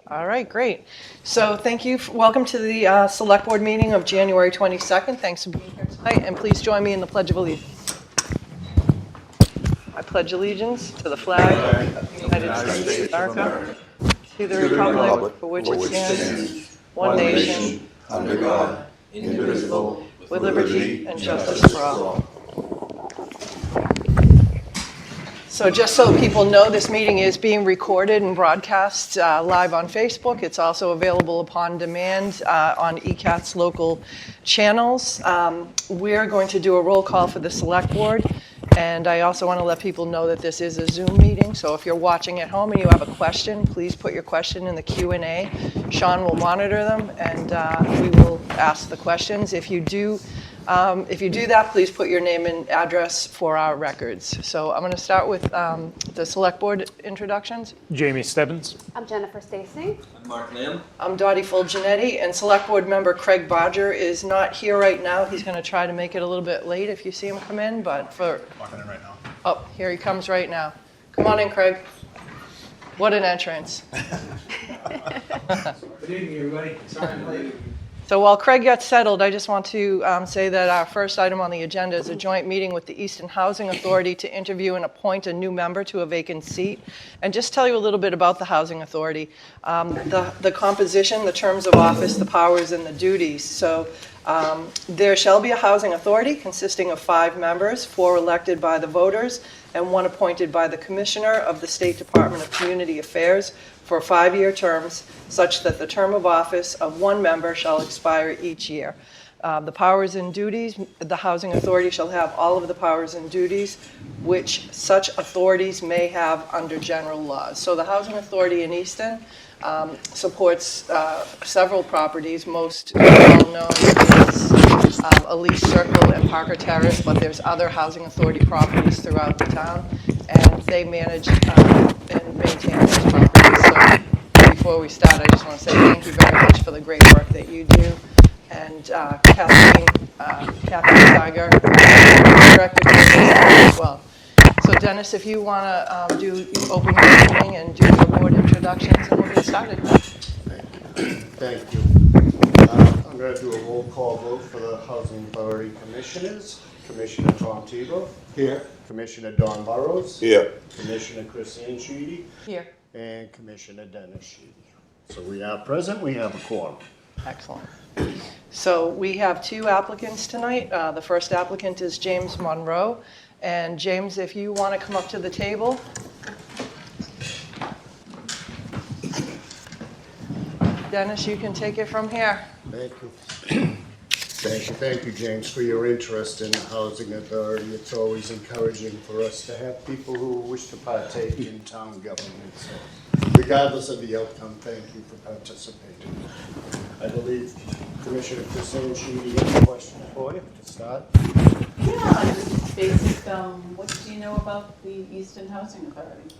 All right, great. So thank you. Welcome to the Select Board meeting of January 22nd. Thanks for being here tonight, and please join me in the Pledge of Allegiance. I pledge allegiance to the flag of the United States of America, to the republic for which it stands, one nation, under God, indivisible, with liberty and justice for all. So just so people know, this meeting is being recorded and broadcast live on Facebook. It's also available upon demand on ECAT's local channels. We're going to do a roll call for the Select Board. And I also want to let people know that this is a Zoom meeting. So if you're watching at home and you have a question, please put your question in the Q&A. Sean will monitor them, and we will ask the questions. If you do that, please put your name and address for our records. So I'm going to start with the Select Board introductions. Jamie Stebbins. I'm Jennifer Stacy. I'm Mark Lamb. I'm Dottie Fulgenetti, and Select Board member Craig Bodger is not here right now. He's going to try to make it a little bit late if you see him come in, but for... Walking in right now. Oh, here he comes right now. Come on in, Craig. What an entrance. Good evening, everybody. Sorry I'm late. So while Craig gets settled, I just want to say that our first item on the agenda is a joint meeting with the Easton Housing Authority to interview and appoint a new member to a vacant seat. And just tell you a little bit about the Housing Authority. The composition, the terms of office, the powers, and the duties. So there shall be a housing authority consisting of 5 members, 4 elected by the voters, and 1 appointed by the Commissioner of the State Department of Community Affairs for 5-year terms, such that the term of office of 1 member shall expire each year. The powers and duties, the Housing Authority shall have all of the powers and duties which such authorities may have under general laws. So the Housing Authority in Easton supports several properties. Most well-known is Elise Circle and Parker Terrace, but there's other Housing Authority properties throughout the town, and they manage and maintain those properties. So before we start, I just want to say thank you very much for the great work that you do. And Kathy Steiger, Director as well. So Dennis, if you want to open your meeting and do the board introductions, and we'll get started. Thank you. I'm going to do a roll call vote for the Housing Authority Commissioners. Commissioner Tom Tebow. Here. Commissioner Don Burrows. Here. Commissioner Christine Sheedy. Here. And Commissioner Dennis Sheedy. So we are present, we have a quorum. Excellent. So we have 2 applicants tonight. The first applicant is James Monroe. And James, if you want to come up to the table. Dennis, you can take it from here. Thank you. Thank you, James, for your interest in the Housing Authority. It's always encouraging for us to have people who wish to partake in town government. So, regardless of the outcome, thank you for participating. I believe Commissioner Christine Sheedy has a question for you to start. Yeah, just basic, what do you know about the Easton Housing Authority?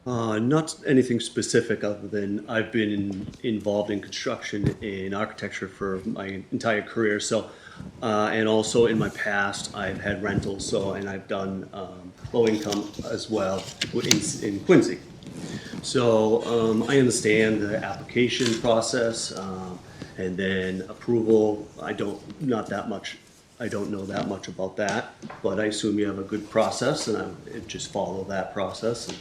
Not anything specific other than I've been involved in construction and architecture for my entire career. So, and also in my past, I've had rentals. So, and I've done low income as well in Quincy. So I understand the application process and then approval. I don't know that much about that, but I assume you have a good process, and I just follow that process. And,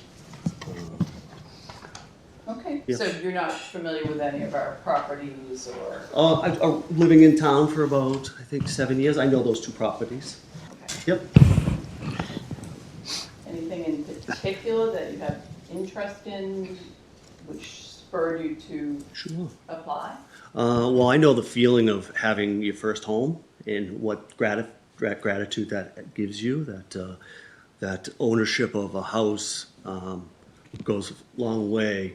Okay, yeah. so you're not familiar with any of our properties or? I'm living in town for about, I think, 7 years. I know those 2 properties. Okay. Yep. Anything in particular that you have interest in, which spurred you to apply? Well, I know the feeling of having your first home and what gratitude that gives you. That ownership of a house goes a long way.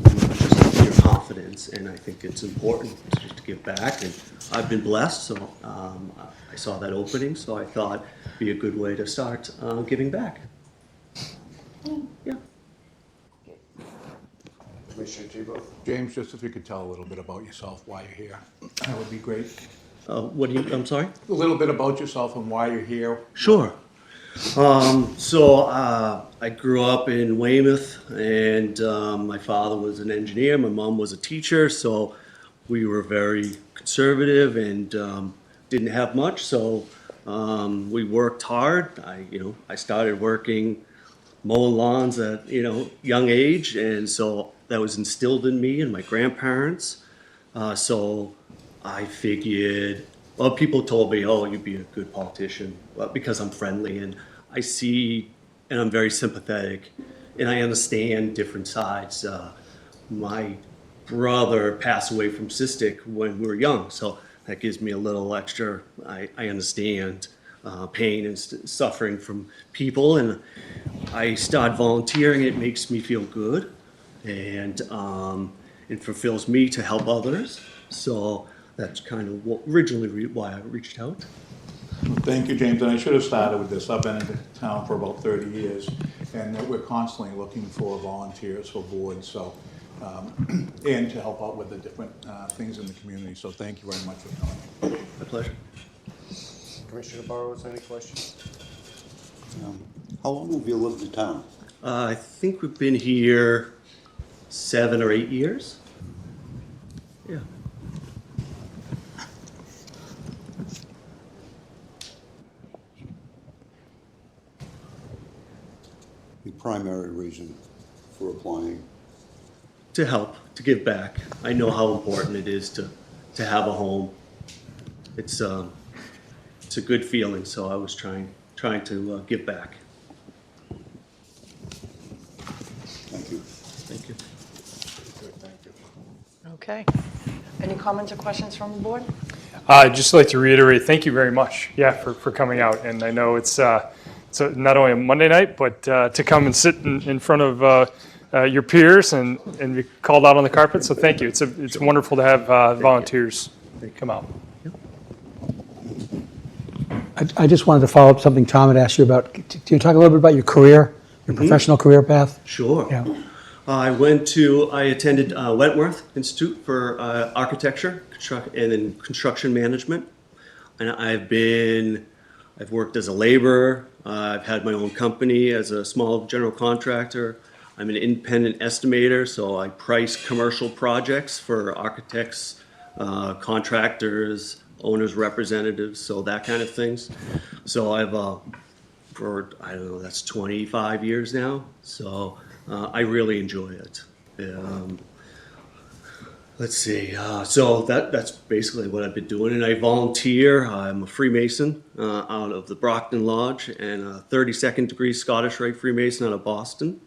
Just your confidence, and I think it's important to give back. And I've been blessed, so I saw that opening, so I thought it'd be a good way to start giving back. Yeah. Commissioner Tebow. James, just if you could tell a little bit about yourself, why you're here, that would be great. I'm sorry? A little bit about yourself and why you're here. Sure. I grew up in Weymouth, and my father was an engineer. My mom was a teacher, so we were very conservative and didn't have much. So we worked hard. I started working mowing lawns at young age, and so that was instilled in me and my grandparents. So I figured, well, people told me, oh, you'd be a good politician, well, because I'm friendly and I see, and I'm very sympathetic, and I understand different sides. My brother passed away from cystic when we were young, so that gives me a little extra. I understand pain and suffering from people, and I start volunteering. It makes me feel good, and it fulfills me to help others. So that's kind of why I reached out. Thank you, James, and I should have started with this. I've been in town for about 30 years, and we're constantly looking for volunteers for boards, so, and to help out with the different things in the community, so thank you very much for coming. My pleasure. Commissioner Burrows, any questions? How long have you lived in town? I think we've been here 7 or 8 years. Yeah. The primary reason for applying? To help, to give back. I know how important it is to have a home. It's a good feeling, so I was trying to give back. Thank you. Thank you. Good, thank you. Okay. Any comments or questions from the board? I'd just like to reiterate, thank you very much, for coming out. And I know it's not only a Monday night, but to come and sit in front of your peers and be called out on the carpet. So thank you. It's wonderful to have volunteers come out. I just wanted to follow up something Tom had asked you about. Can you talk a little bit about your career, your professional career path? Sure. Yeah. I attended Wentworth Institute for Architecture and then Construction Management. And I've worked as a laborer. I've had my own company as a small general contractor. I'm an independent estimator, so I price commercial projects for architects, contractors, owners' representatives, so that kind of things. So I've, that's 25 years now. So I really enjoy it. Let's see. So that's basically what I've been doing, and I volunteer. I'm a Freemason out of the Brockton Lodge, and a 32nd degree Scottish Rite Freemason out of Boston.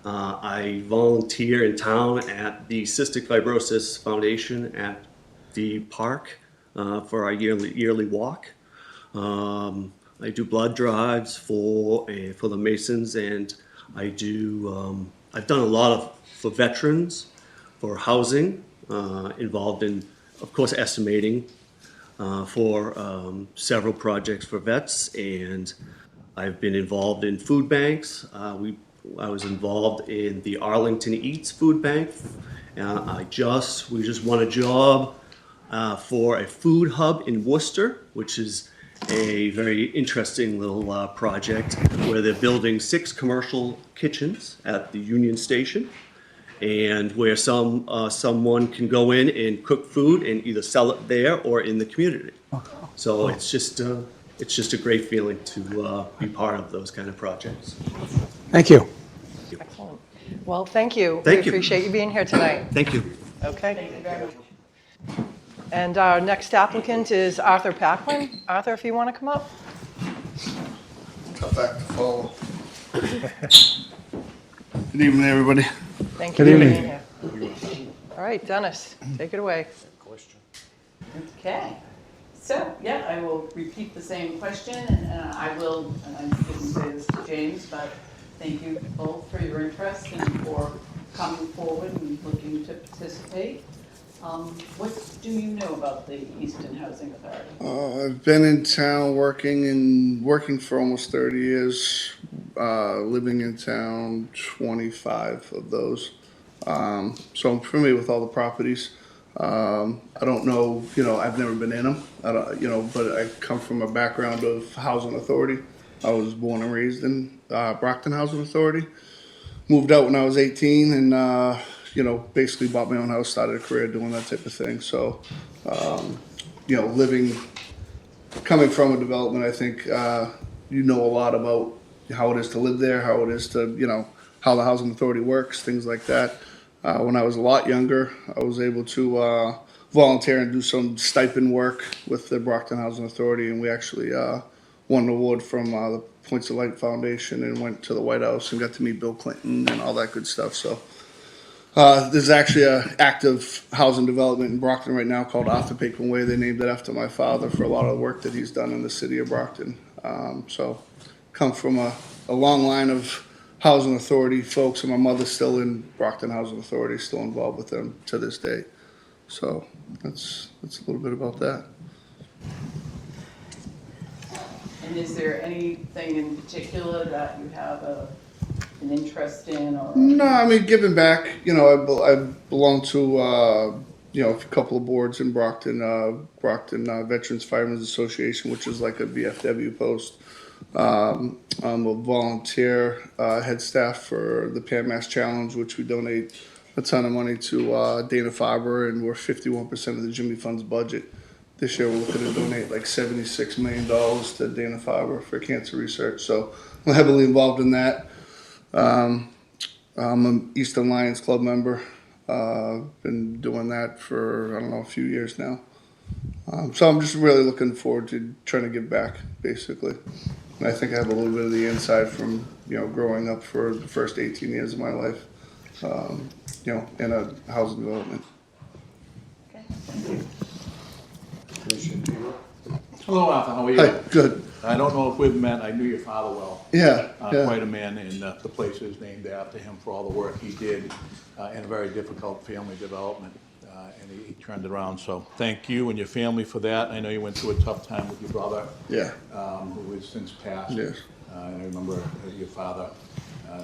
I volunteer in town at the Cystic Fibrosis Foundation at the park for our yearly walk. I do blood drives for the Masons, and I've done a lot for veterans, for housing, involved in, of course, estimating for several projects for vets, and I've been involved in food banks. I was involved in the Arlington Eats Food Bank. We just won a job for a food hub in Worcester, which is a very interesting little project where they're building 6 commercial kitchens at the Union Station, and where someone can go in and cook food and either sell it there or in the community. So it's just a great feeling to be part of those kind of projects. Thank you. Excellent. Well, thank you. Thank We you. appreciate you being here tonight. Thank you. Okay. Thank you very much. And our next applicant is Arthur Packlin. Arthur, if you want to come up. Tough act to follow. Good evening, everybody. Thank you Good for evening. being here. All right, Dennis, take it away. Question. Okay, so, yeah, I will repeat the same question, and I didn't say this to James, but thank you both for your interest and for coming forward and looking to participate. What do you know about the Easton Housing Authority? I've been in town working for almost 30 years, living in town 25 of those. So I'm familiar with all the properties. I don't know, I've never been in them, but I come from a background of housing authority. I was born and raised in Brockton Housing Authority. Moved out when I was 18 and, basically bought my own house, started a career doing that type of thing. So, coming from a development, I think you know a lot about how it is to live there, how it is to, how the housing authority works, things like that. When I was a lot younger, I was able to volunteer and do some stipend work with the Brockton Housing Authority, and we actually won an award from the Points of Light Foundation and went to the White House and got to meet Bill Clinton and all that good stuff. So there's actually an active housing development in Brockton right now called Arthur Paquin Way. They named it after my father for a lot of the work that he's done in the city of Brockton. So come from a long line of housing authority folks, and my mother's still in Brockton Housing Authority, still involved with them to this day. So that's a little bit about that. And is there anything in particular that you have an interest in or? No, I mean, giving back, I belong to, a couple of boards in Brockton, Veterans Firemen's Association, which is like a VFW post. I'm a volunteer head staff for the Pan Mass Challenge, which we donate a ton of money to Dana-Farber, and we're 51% of the Jimmy Fund's budget. This year we're looking to donate like $76 million to Dana-Farber for cancer research. So I'm heavily involved in that. I'm an Easton Lions Club member. Been doing that for, a few years now. So I'm just really looking forward to trying to give back, basically. And I think I have a little bit of the inside from, growing up for the first 18 years of my life, in a housing development. Okay, thank you. Commissioner Tebow? Hello, Arthur, how are you? Hi, good. I don't know if we've met, I knew your father well. Yeah, yeah. Quite a man, and the place is named after him for all the work he did in a very difficult family development, and he turned it around. So thank you and your family for that. I know you went through a tough time with your brother, Yeah. who has since passed. Yes. And I remember your father,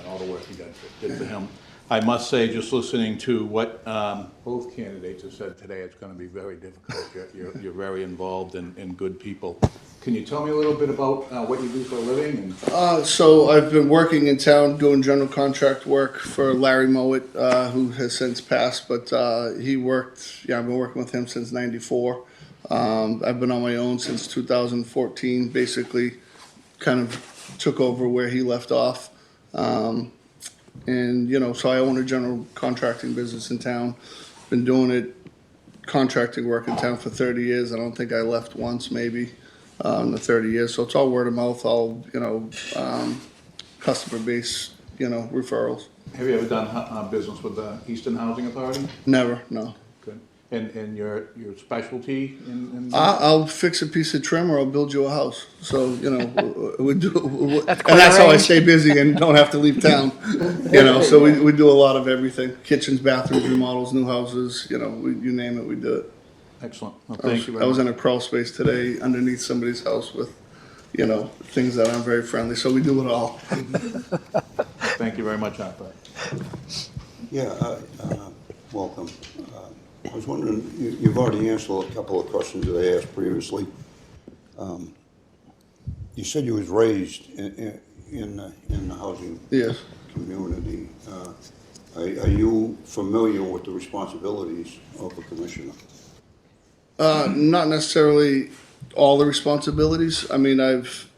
all the work he did for him. I must say, just listening to what both candidates have said today, it's going to be very difficult. You're very involved and good people. Can you tell me a little bit about what you do for a living? So I've been working in town doing general contract work for Larry Mowat, who has since passed, but I've been working with him since '94. I've been on my own since 2014, basically kind of took over where he left off. So I own a general contracting business in town. Been doing it, contracting work in town for 30 years. I don't think I left once, maybe, in the 30 years. So it's all word of mouth, all, customer base, referrals. Have you ever done business with the Easton Housing Authority? Never, no. Good. And your specialty in I'll fix a piece of trim or I'll build you a house. So, we do, That's and quite that's a how I range. stay busy and don't have to leave town. So we do a lot of everything. Kitchens, bathrooms, remodels, new houses, you name it, we do it. Excellent. Well, thank you very I was much. in a crawl space today underneath somebody's house with, things that aren't very friendly. So we do it all. Thank you very much, Arthur. Yeah, welcome. I was wondering, you've already answered a couple of questions that I asked previously. You said you was raised in the housing Yes. community. Are you familiar with the responsibilities of a commissioner? Not necessarily all the responsibilities. I mean, I've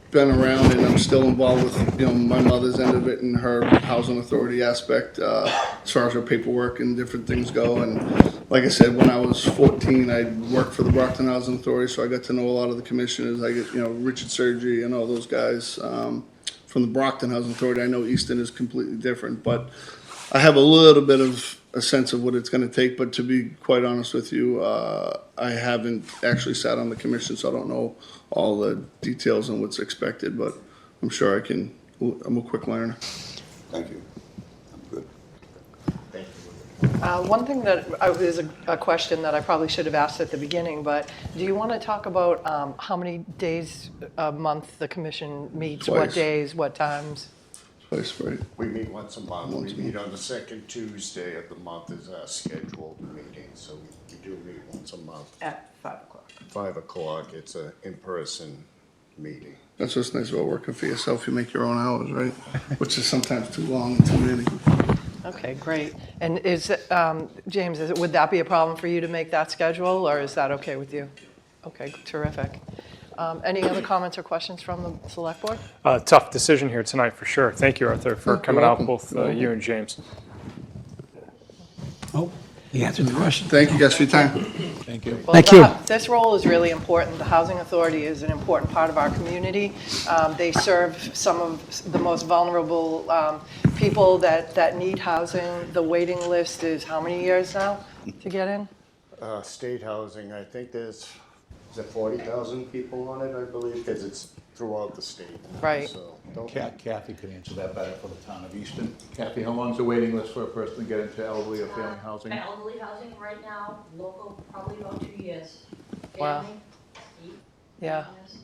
been around and I'm still involved with, my mother's end of it and her housing authority aspect, as far as her paperwork and different things go. And like I said, when I was 14, I worked for the Brockton Housing Authority, so I got to know a lot of the commissioners. I get, Richard Sergi and all those guys, from the Brockton Housing Authority. I know Easton is completely different, but I have a little bit of a sense of what it's going to take. But to be quite honest with you, I haven't actually sat on the commission, so I don't know all the details and what's expected. But I'm sure I can. I'm a quick learner. Thank you. I'm good. Thank you. One thing that is a question that I probably should have asked at the beginning, but do you want to talk about how many days a month the commission meets, what Twice. days, what times? Place, right? We meet once a month. We meet on the second Tuesday of the month is our scheduled meeting, so we do meet once a month. At 5 o'clock. 5 o'clock, it's a in-person meeting. That's what's nice about working for yourself. You make your own hours, right? Which is sometimes too long and too many. Okay, great. And James, would that be a problem for you to make that schedule, or is that okay with you? Okay, terrific. Any other comments or questions from the select board? Tough decision here tonight for sure. Thank you, Arthur, for You're coming out, welcome. both you and James. Oh, he answered the question. Thank you guys for your time. Thank you. Well, Thank you. This role is really important. The Housing Authority is an important part of our community. They serve some of the most vulnerable people that need housing. The waiting list is how many years now to get in? State housing, I think is there 40,000 people on it, I believe, because it's throughout the state. Right. So, don't, Kathy could answer that better for the town of Easton. Kathy, how long's the waiting list for a person to get into elderly or family housing? Elderly housing right now, local, probably about 2 years. Wow. Family, 8 Yeah, years.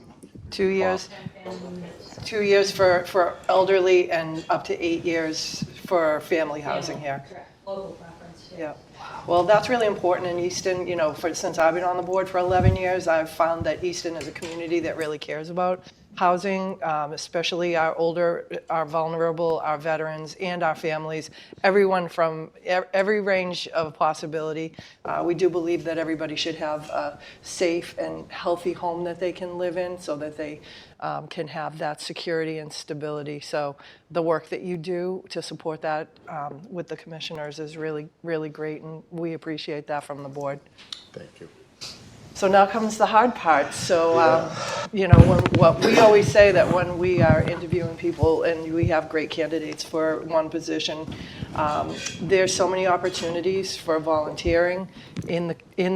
2 years. 10 family units. 2 years for elderly and up to 8 years for family housing here. Correct, local preference, yeah. Yeah. Well, that's really important in Easton. You know, since I've been on the board for 11 years, I've found that Easton is a community that really cares about housing, especially our older, our vulnerable, our veterans, and our families, everyone from every range of possibility. We do believe that everybody should have a safe and healthy home that they can live in so that they can have that security and stability. So the work that you do to support that with the commissioners is really, really great, and we appreciate that from the board. thank you. So now comes the hard part. So, you know, what we always say that when we are interviewing people and we have great candidates for one position, there's so many opportunities for volunteering in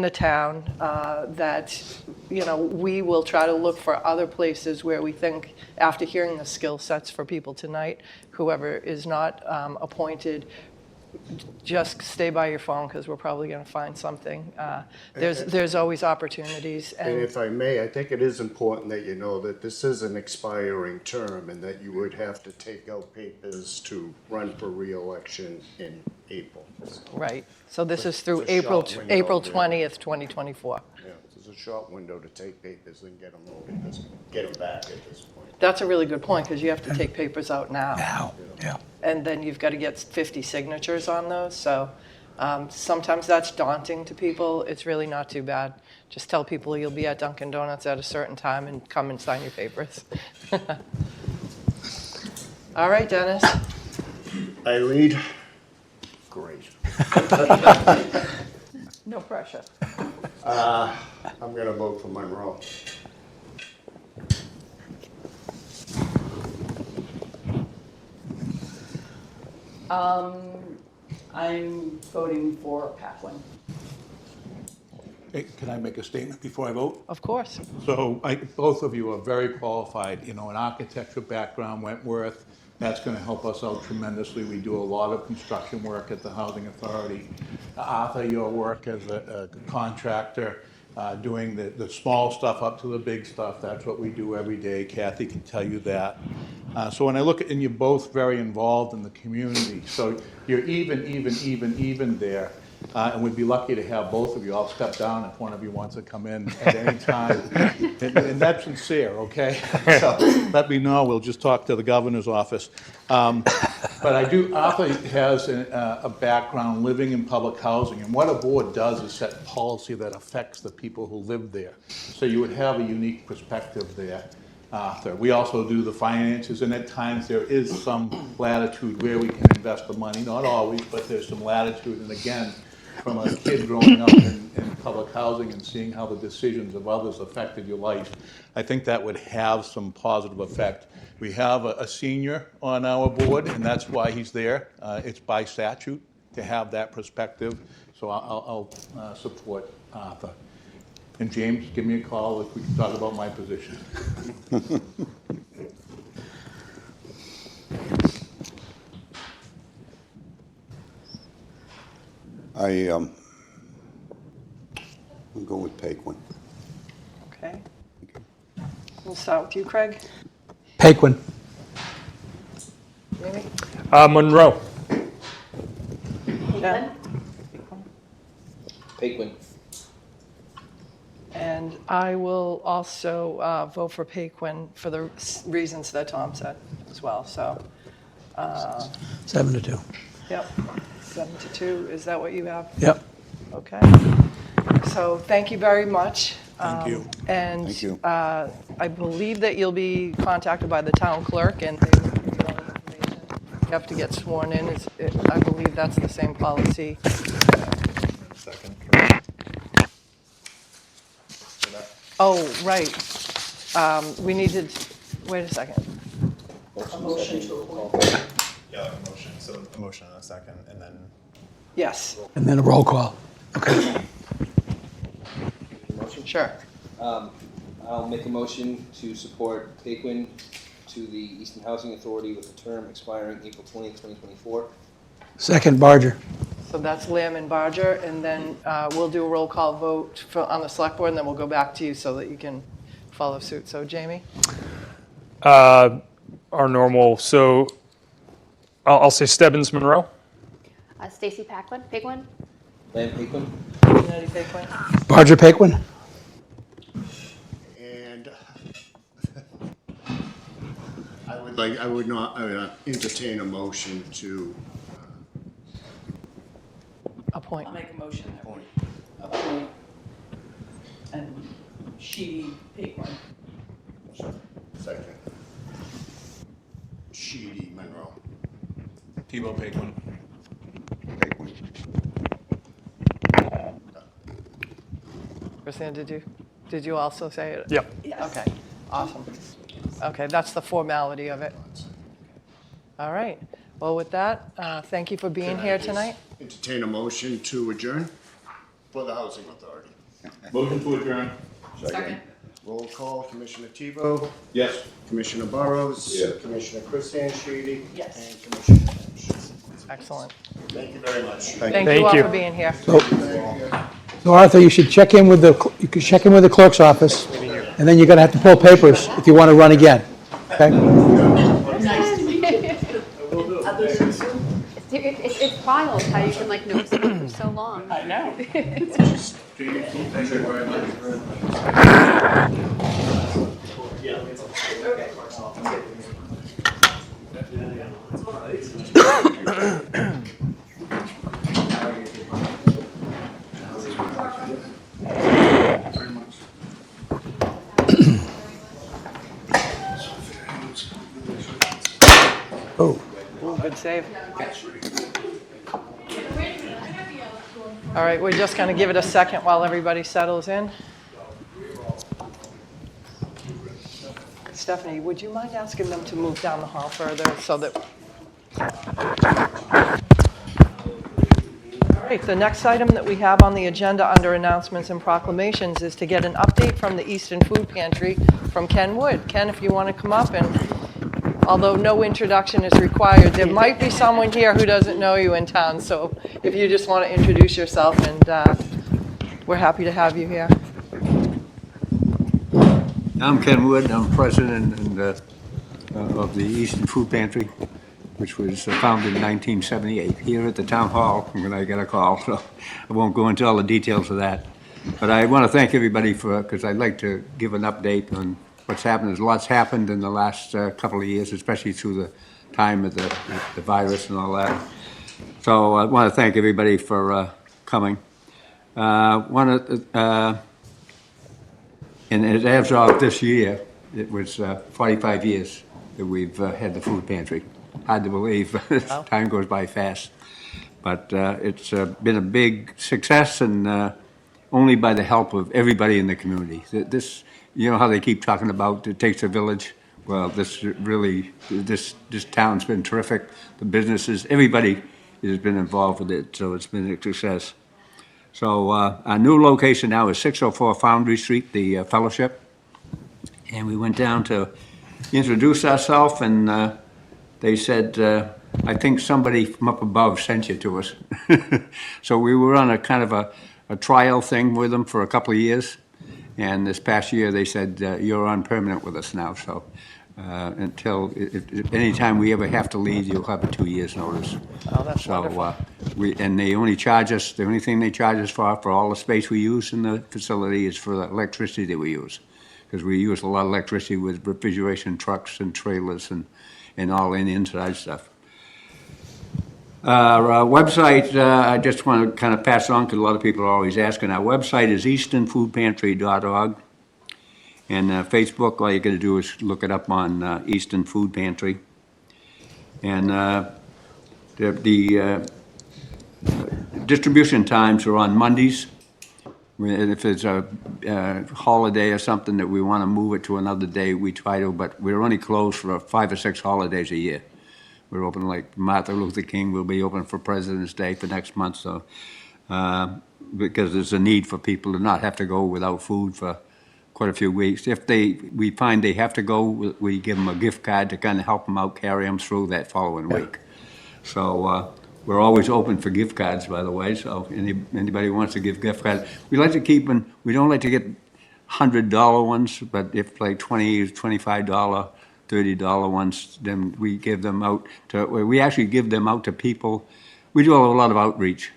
the town that, you know, we will try to look for other places where we think, after hearing the skill sets for people tonight, whoever is not appointed, just stay by your phone because we're probably going to find something. There's always opportunities. And if I may, I think it is important that you know that this is an expiring term and that you would have to take out papers to run for re-election in April. Right. So this is through It's a short window, April yeah. 20th, 2024. Yeah, it's a short window to take papers and get them loaded, just get them back at this point. That's a really good point because you have to take papers out now. Now, yeah. And then you've got to get 50 signatures on those. So sometimes that's daunting to people. It's really not too bad. Just tell people you'll be at Dunkin' Donuts at a certain time and come and sign your papers. All right, Dennis. I lead. Great. No pressure. I'm gonna vote for Monroe. I'm voting for Paquin. Hey, can I make a statement before I vote? Of course. So both of you are very qualified, you know, an architecture background, Wentworth, that's gonna help us out tremendously. We do a lot of construction work at the Housing Authority. Arthur, your work as a contractor, doing the small stuff up to the big stuff, that's what we do every day. Kathy can tell you that. So when I look at, and you're both very involved in the community, so you're even there. And we'd be lucky to have both of you. I'll step down if one of you wants to come in at any time. And that's sincere, okay? So let me know. We'll just talk to the governor's office. But Arthur has a background living in public housing. And what a board does is set policy that affects the people who live there. So you would have a unique perspective there, Arthur. We also do the finances, and at times there is some latitude where we can invest the money. Not always, but there's some latitude. And again, from a kid growing up in public housing and seeing how the decisions of others affected your life, I think that would have some positive effect. We have a senior on our board, and that's why he's there. It's by statute to have that perspective, so I'll support Arthur. And James, give me a call if we can talk about my position. I'll go with Paquin. Okay. We'll start with you, Craig. Paquin. Amy? Monroe. Jen? Paquin. And I will also vote for Paquin for the reasons that Tom said as well, so, 7-2. yep, 7-2, is that what you have? Yep. Okay. So thank you very much. Thank you. And Thank you. I believe that you'll be contacted by the town clerk and they will give you all the information. You have to get sworn in. I believe that's the same policy. Second. Oh, right. We need to, wait a second. A motion to appoint. Yeah, a motion, so a motion and a second, and then Yes, And then a roll call. Okay. sure. I'll make a motion to support Paquin to the Easton Housing Authority with a term expiring April 20th, 2024. Second, Barger. So that's Lamb and Barger, and then we'll do a roll call vote on the select board, and then we'll go back to you so that you can follow suit. So Jamie? Our normal, so I'll say Stebbins Monroe. Stacy Pigwin? Lamb Paquin. Natty Paquin? Barger, Paquin. And I would not entertain a motion to Appoint. I'll make a motion that we appoint and Sheedy Paquin. second. Sheedy Monroe. Tebow Paquin. Christina, did you also say it? Yep. Okay, awesome. Okay, that's the formality of it. All right. Well, with that, thank you for being Can I here just tonight. Entertain a motion to adjourn for the Housing Authority. Motion to adjourn. Second. Roll call, Commissioner Tebow, Yes. Commissioner Burrows, Yeah. Commissioner Christian Sheedy, Yes. and Commissioner Lynch. Excellent. Thank you very much. Thank you all you. for being here. So Arthur, you should check in with you could check in with the clerk's office, and then you're gonna have to pull papers if you want to run again. Okay? Nice to meet you. Others in Zoom? It's wild how you can like know someone for so long. I know. Oh, Ooh, good save. All right, we're just going to give it a second while everybody settles in. Stephanie, would you mind asking them to move down the hall further so that... All right, the next item that we have on the agenda under announcements and proclamations is to get an update from the Easton Food Pantry from Ken Wood. Ken, if you want to come up, and although no introduction is required, there might be someone here who doesn't know you in town, so if you just want to introduce yourself, and we're happy to have you here. I'm Ken Wood. I'm president of the Easton Food Pantry, which was founded in 1978 here at the town hall when I got a call, so I won't go into all the details of that. But I want to thank everybody because I'd like to give an update on what's happened. There's lots happened in the last couple of years, especially through the time of the virus and all that. So I want to thank everybody for coming. And as of this year, it was 45 years that we've had the food pantry. Hard to believe, time goes by fast. But it's been a big success, and only by the help of everybody in the community. This, you know how they keep talking about it takes a village? Well, this town's been terrific. The businesses, everybody has been involved with it, so it's been a success. So our new location now is 604 Foundry Street, the Fellowship. And we went down to introduce ourselves, and they said, I think somebody from up above sent you to us. So we were on a kind of a trial thing with them for a couple of years. And this past year, they said, you're on permanent with us now. So until, anytime we ever have to leave, you'll have a 2 years' notice. Oh, that's wonderful. And they only charge us, the only thing they charge us for all the space we use in the facility is for the electricity that we use. Because we use a lot of electricity with refrigeration trucks and trailers and all in inside stuff. Our website, I just want to kind of pass on because a lot of people are always asking. Our website is eastonfoodpantry.org. And Facebook, all you got to do is look it up on Easton Food Pantry. And the distribution times are on Mondays. If it's a holiday or something that we want to move it to another day, we try to, but we're only closed for 5 or 6 holidays a year. We're open like Martin Luther King will be open for President's Day for next month, so because there's a need for people to not have to go without food for quite a few weeks. If we find they have to go, we give them a gift card to kind of help them out, carry them through that following week. So we're always open for gift cards, by the way, so anybody who wants to give gift cards. We like to keep them, we don't like to get $100 ones, but if like $20, $25, $30 ones, then we give them out we actually give them out to people. We do a lot of outreach.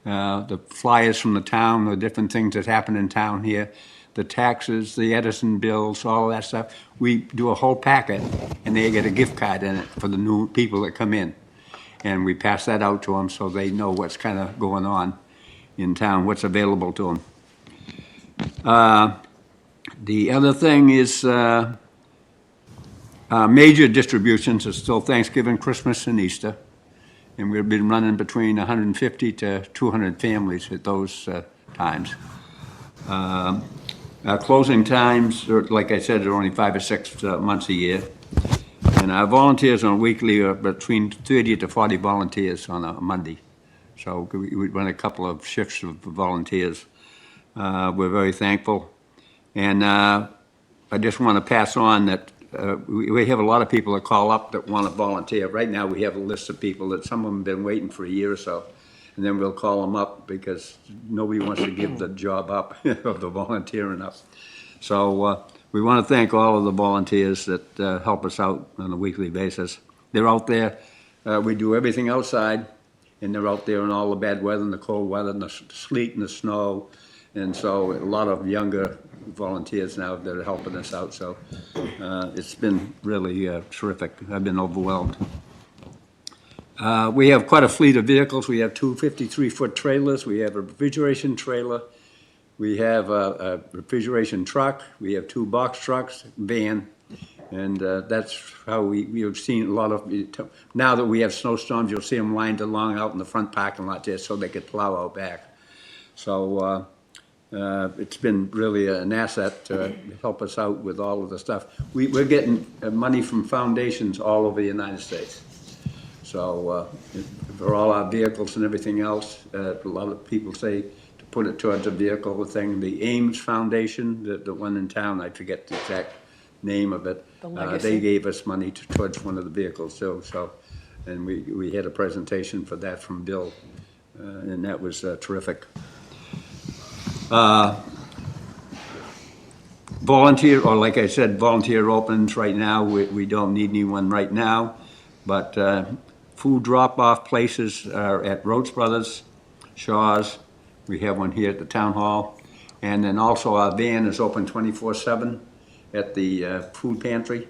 The flyers from the town, the different things that happen in town here, the taxes, the Edison bills, all that stuff. We do a whole packet, and they get a gift card in it for the new people that come in. And we pass that out to them so they know what's kind of going on in town, what's available to them. The other thing is major distributions are still Thanksgiving, Christmas, and Easter. And we've been running between 150 to 200 families at those times. Our closing times, like I said, are only 5 or 6 months a year. And our volunteers on a weekly are between 30 to 40 volunteers on a Monday. So we run a couple of shifts of volunteers. We're very thankful. And I just want to pass on that we have a lot of people that call up that want to volunteer. Right now we have a list of people that some of them have been waiting for a year or so. And then we'll call them up because nobody wants to give the job up of the volunteering up. So we want to thank all of the volunteers that help us out on a weekly basis. They're out there. We do everything outside, and they're out there in all the bad weather and the cold weather and the sleet and the snow. And so a lot of younger volunteers now that are helping us out. So it's been really terrific. I've been overwhelmed. We have quite a fleet of vehicles. We have 2 53-foot trailers. We have a refrigeration trailer. We have a refrigeration truck. We have 2 box trucks, van. And that's how we have seen a lot of, now that we have snowstorms, you'll see them lined along out in the front parking lot there so they could plow out back. So it's been really an asset to help us out with all of the stuff. We're getting money from foundations all over the United States. So for all our vehicles and everything else, a lot of people say to put it towards a vehicle thing. The Ames Foundation, the one in town, I forget the exact name of it. They gave us money towards one of the vehicles too. So, and we had a presentation for that from Bill, and that was terrific. Volunteer, or like I said, volunteer opens right now. We don't need anyone right now, but food drop-off places are at Roach Brothers, Shaw's. We have one here at the town hall. And then also our van is open 24/7 at the food pantry.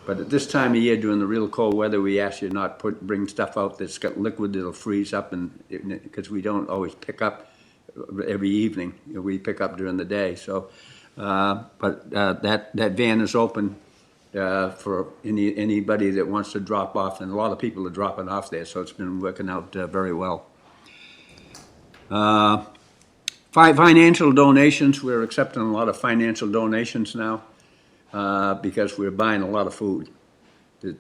But at this time of year, during the real cold weather, we ask you not bring stuff out that's got liquid that'll freeze up, and because we don't always pick up every evening. We pick up during the day. So, but that van is open for anybody that wants to drop off, and a lot of people are dropping off there, so it's been working out very well. Financial donations, we're accepting a lot of financial donations now because we're buying a lot of food.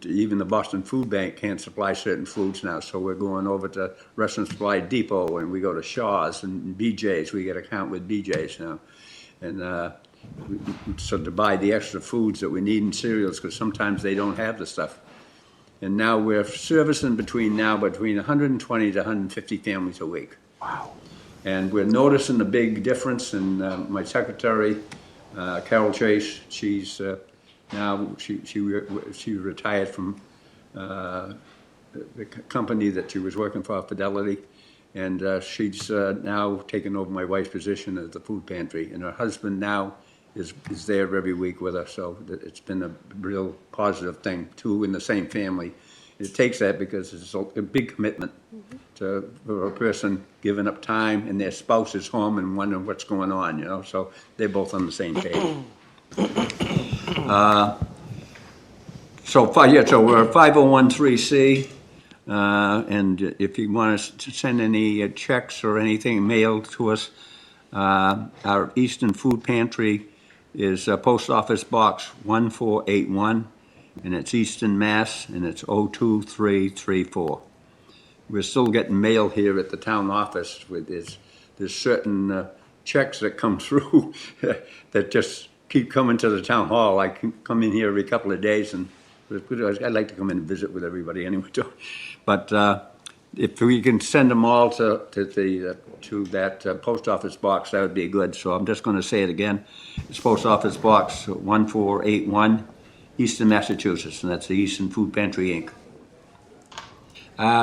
Even the Boston Food Bank can't supply certain foods now, so we're going over to Restaurant Supply Depot, and we go to Shaw's and BJ's. We get an account with BJ's now. And so to buy the extra foods that we need in cereals, because sometimes they don't have the stuff. And now we're servicing between 120 to 150 families a week. Wow. And we're noticing a big difference in my secretary, Carol Chase. She's now she retired from the company that she was working for, Fidelity, and she's now taken over my wife's position at the food pantry, and her husband now is there every week with her, so it's been a real positive thing, two in the same family. It takes that because it's a big commitment for a person giving up time and their spouse is home and wondering what's going on, you know, so they're both on the same page. So we're a 501(c), and if you want us to send any checks or anything mailed to us, our Easton Food Pantry is Post Office Box 1481, and it's Easton, Mass., and it's 02334. We're still getting mail here at the town office. There's certain checks that come through that just keep coming to the town hall. I can come in here every couple of days, and I'd like to come in and visit with everybody anyway, too. But if we can send them all to that post office box, that would be good. So I'm just going to say it again. It's Post Office Box 1481, Easton, Massachusetts, and that's the Easton Food Pantry, Inc.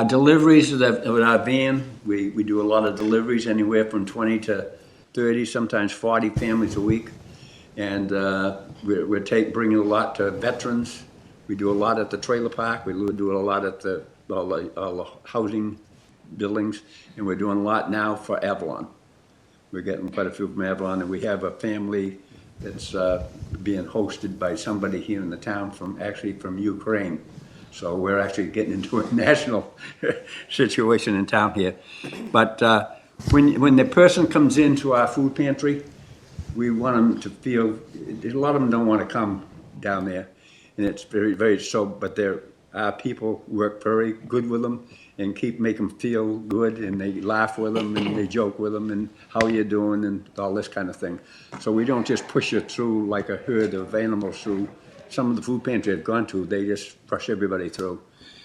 Deliveries with our van, we do a lot of deliveries, anywhere from 20 to 30, sometimes 40 families a week. And we're bringing a lot to veterans. We do a lot at the trailer park. We do a lot at all the housing buildings. And we're doing a lot now for Avalon. We're getting quite a few from Avalon. And we have a family that's being hosted by somebody here in the town from Ukraine. So we're actually getting into a national situation in town here. But when the person comes into our food pantry, we want them to feel, a lot of them don't want to come down there. And it's very, very but our people work very good with them and make them feel good, and they laugh with them and they joke with them and how you doing and all this kind of thing. So we don't just push you through like a herd of animals through. Some of the food pantry I've gone to, they just rush everybody through.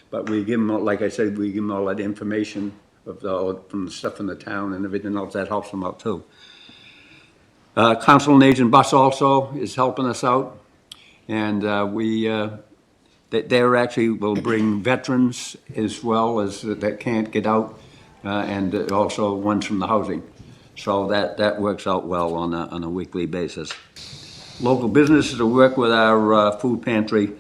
But we give them, like I said, we give them all that information from the stuff in the town and everything else that helps them out too. Council on Aging Bus also is helping us out, and they actually will bring veterans as well as that can't get out, and also ones from the housing. So that works out well on a weekly basis. Local businesses that work with our food pantry,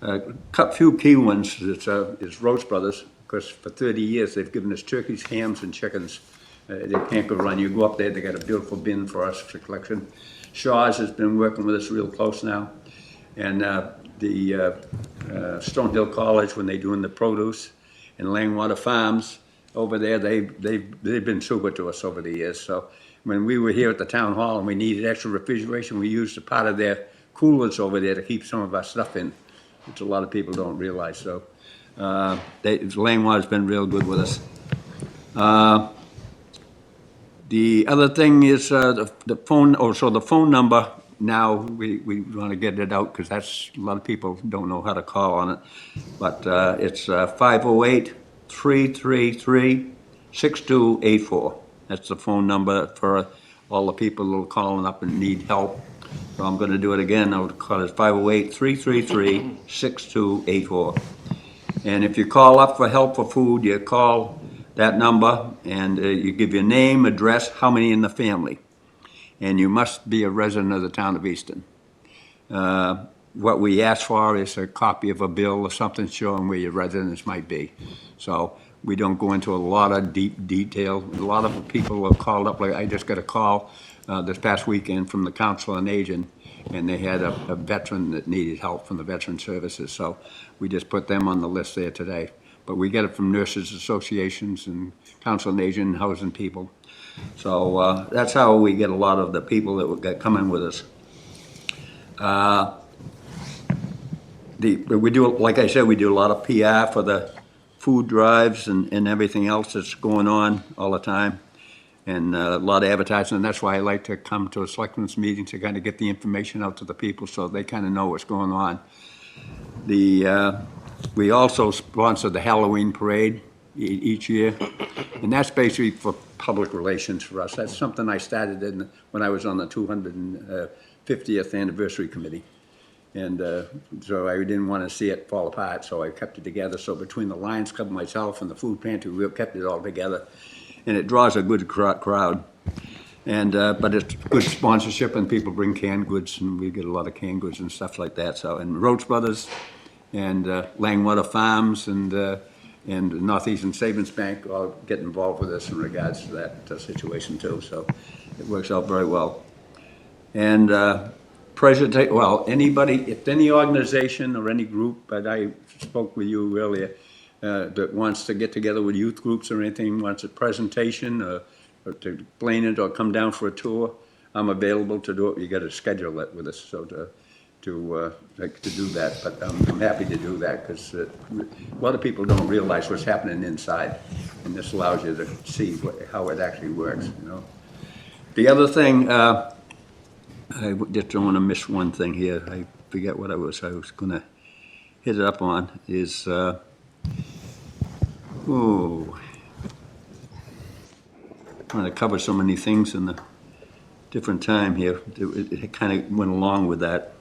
a few key ones is Roach Brothers, because for 30 years they've given us turkeys, hams, and chickens. They can't go run. You go up there, they got a beautiful bin for us for collection. Shaw's has been working with us real close now. And the Stonehill College, when they're doing the produce, and Langwater Farms over there, they've been super to us over the years. So when we were here at the town hall and we needed extra refrigeration, we used a part of their coolers over there to keep some of our stuff in, which a lot of people don't realize. So Langwater's been real good with us. The other thing is the phone. The phone number now we want to get it out because that's a lot of people don't know how to call on it. But it's 508-333-6284. That's the phone number for all the people who are calling up and need help. So I'm going to do it again. I'll call it 508-333-6284. And if you call up for help for food, you call that number and you give your name, address, how many in the family. And you must be a resident of the town of Easton. What we ask for is a copy of a bill or something showing where your residence might be. So we don't go into a lot of deep detail. A lot of people have called up, like I just got a call this past weekend from the Council on Aging, and they had a veteran that needed help from the Veteran Services. So we just put them on the list there today. But we get it from nurses associations and Council on Aging and housing people. So that's how we get a lot of the people that come in with us. We do, like I said, we do a lot of PR for the food drives and everything else that's going on all the time, and a lot of advertising. And that's why I like to come to a selectmen's meeting to kind of get the information out to the people so they kind of know what's going on. We also sponsor the Halloween parade each year, and that's basically for public relations for us. That's something I started when I was on the 250th anniversary committee. And so I didn't want to see it fall apart, so I kept it together. So between the Lions Club, myself, and the food pantry, we kept it all together. And it draws a good crowd. And but it's good sponsorship, and people bring canned goods, and we get a lot of canned goods and stuff like that. So, and Roach Brothers, and Langwater Farms, and Northeastern Savings Bank all get involved with us in regards to that situation too. So it works out very well. And anybody, if any organization or any group, but I spoke with you earlier, that wants to get together with youth groups or anything, wants a presentation or to explain it or come down for a tour, I'm available to do it. You got to schedule it with us, so to do that. But I'm happy to do that because a lot of people don't realize what's happening inside, and this allows you to see how it actually works. You know. The other thing, I just don't want to miss one thing here. I forget what I was going to hit it up on. Is trying to cover so many things in a different time here. It kind of went along with that.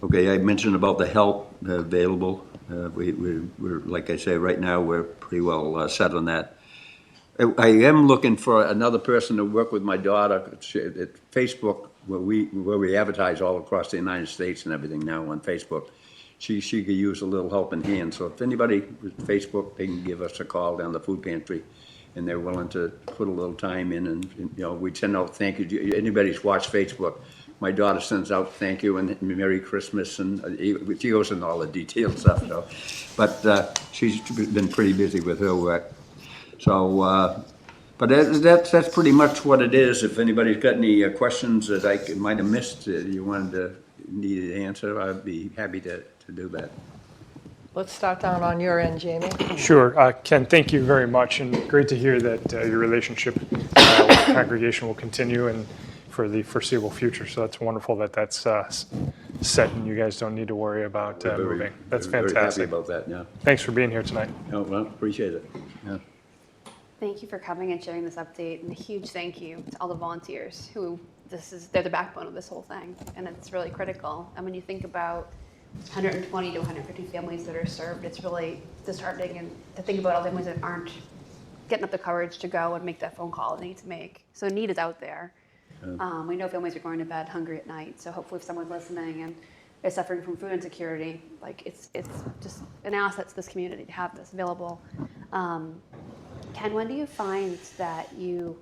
Okay, I mentioned about the help available. We're like I say, right now we're pretty well set on that. I am looking for another person to work with my daughter at Facebook, where we advertise all across the United States and everything now on Facebook. She could use a little helping hand. So if anybody with Facebook, they can give us a call down the food pantry, and they're willing to put a little time in, and we'd send out thank you. Anybody's watched Facebook, my daughter sends out thank you and Merry Christmas, and she goes into all the detailed stuff. So, but she's been pretty busy with her work. So, but that's pretty much what it is. If anybody's got any questions that I might have missed, needed an answer, I'd be happy to do that. Let's start down on your end, Jamie. Sure. Ken, thank you very much, and great to hear that your relationship with the congregation will continue and for the foreseeable future. So that's wonderful that that's set and you guys don't need to worry about moving. That's fantastic. Very happy about that, yeah. Thanks for being here tonight. Oh, well, appreciate it. Yeah. Thank you for coming and sharing this update, and a huge thank you to all the volunteers who they're the backbone of this whole thing, and it's really critical. And when you think about 120 to 150 families that are served, it's really disheartening, and to think about all the families that aren't getting up the courage to go and make that phone call they need to make. So need is out there. We know families are going to bed hungry at night, so hopefully if someone's listening and is suffering from food insecurity, like it's just an asset to this community to have this available. Ken, when do you find that you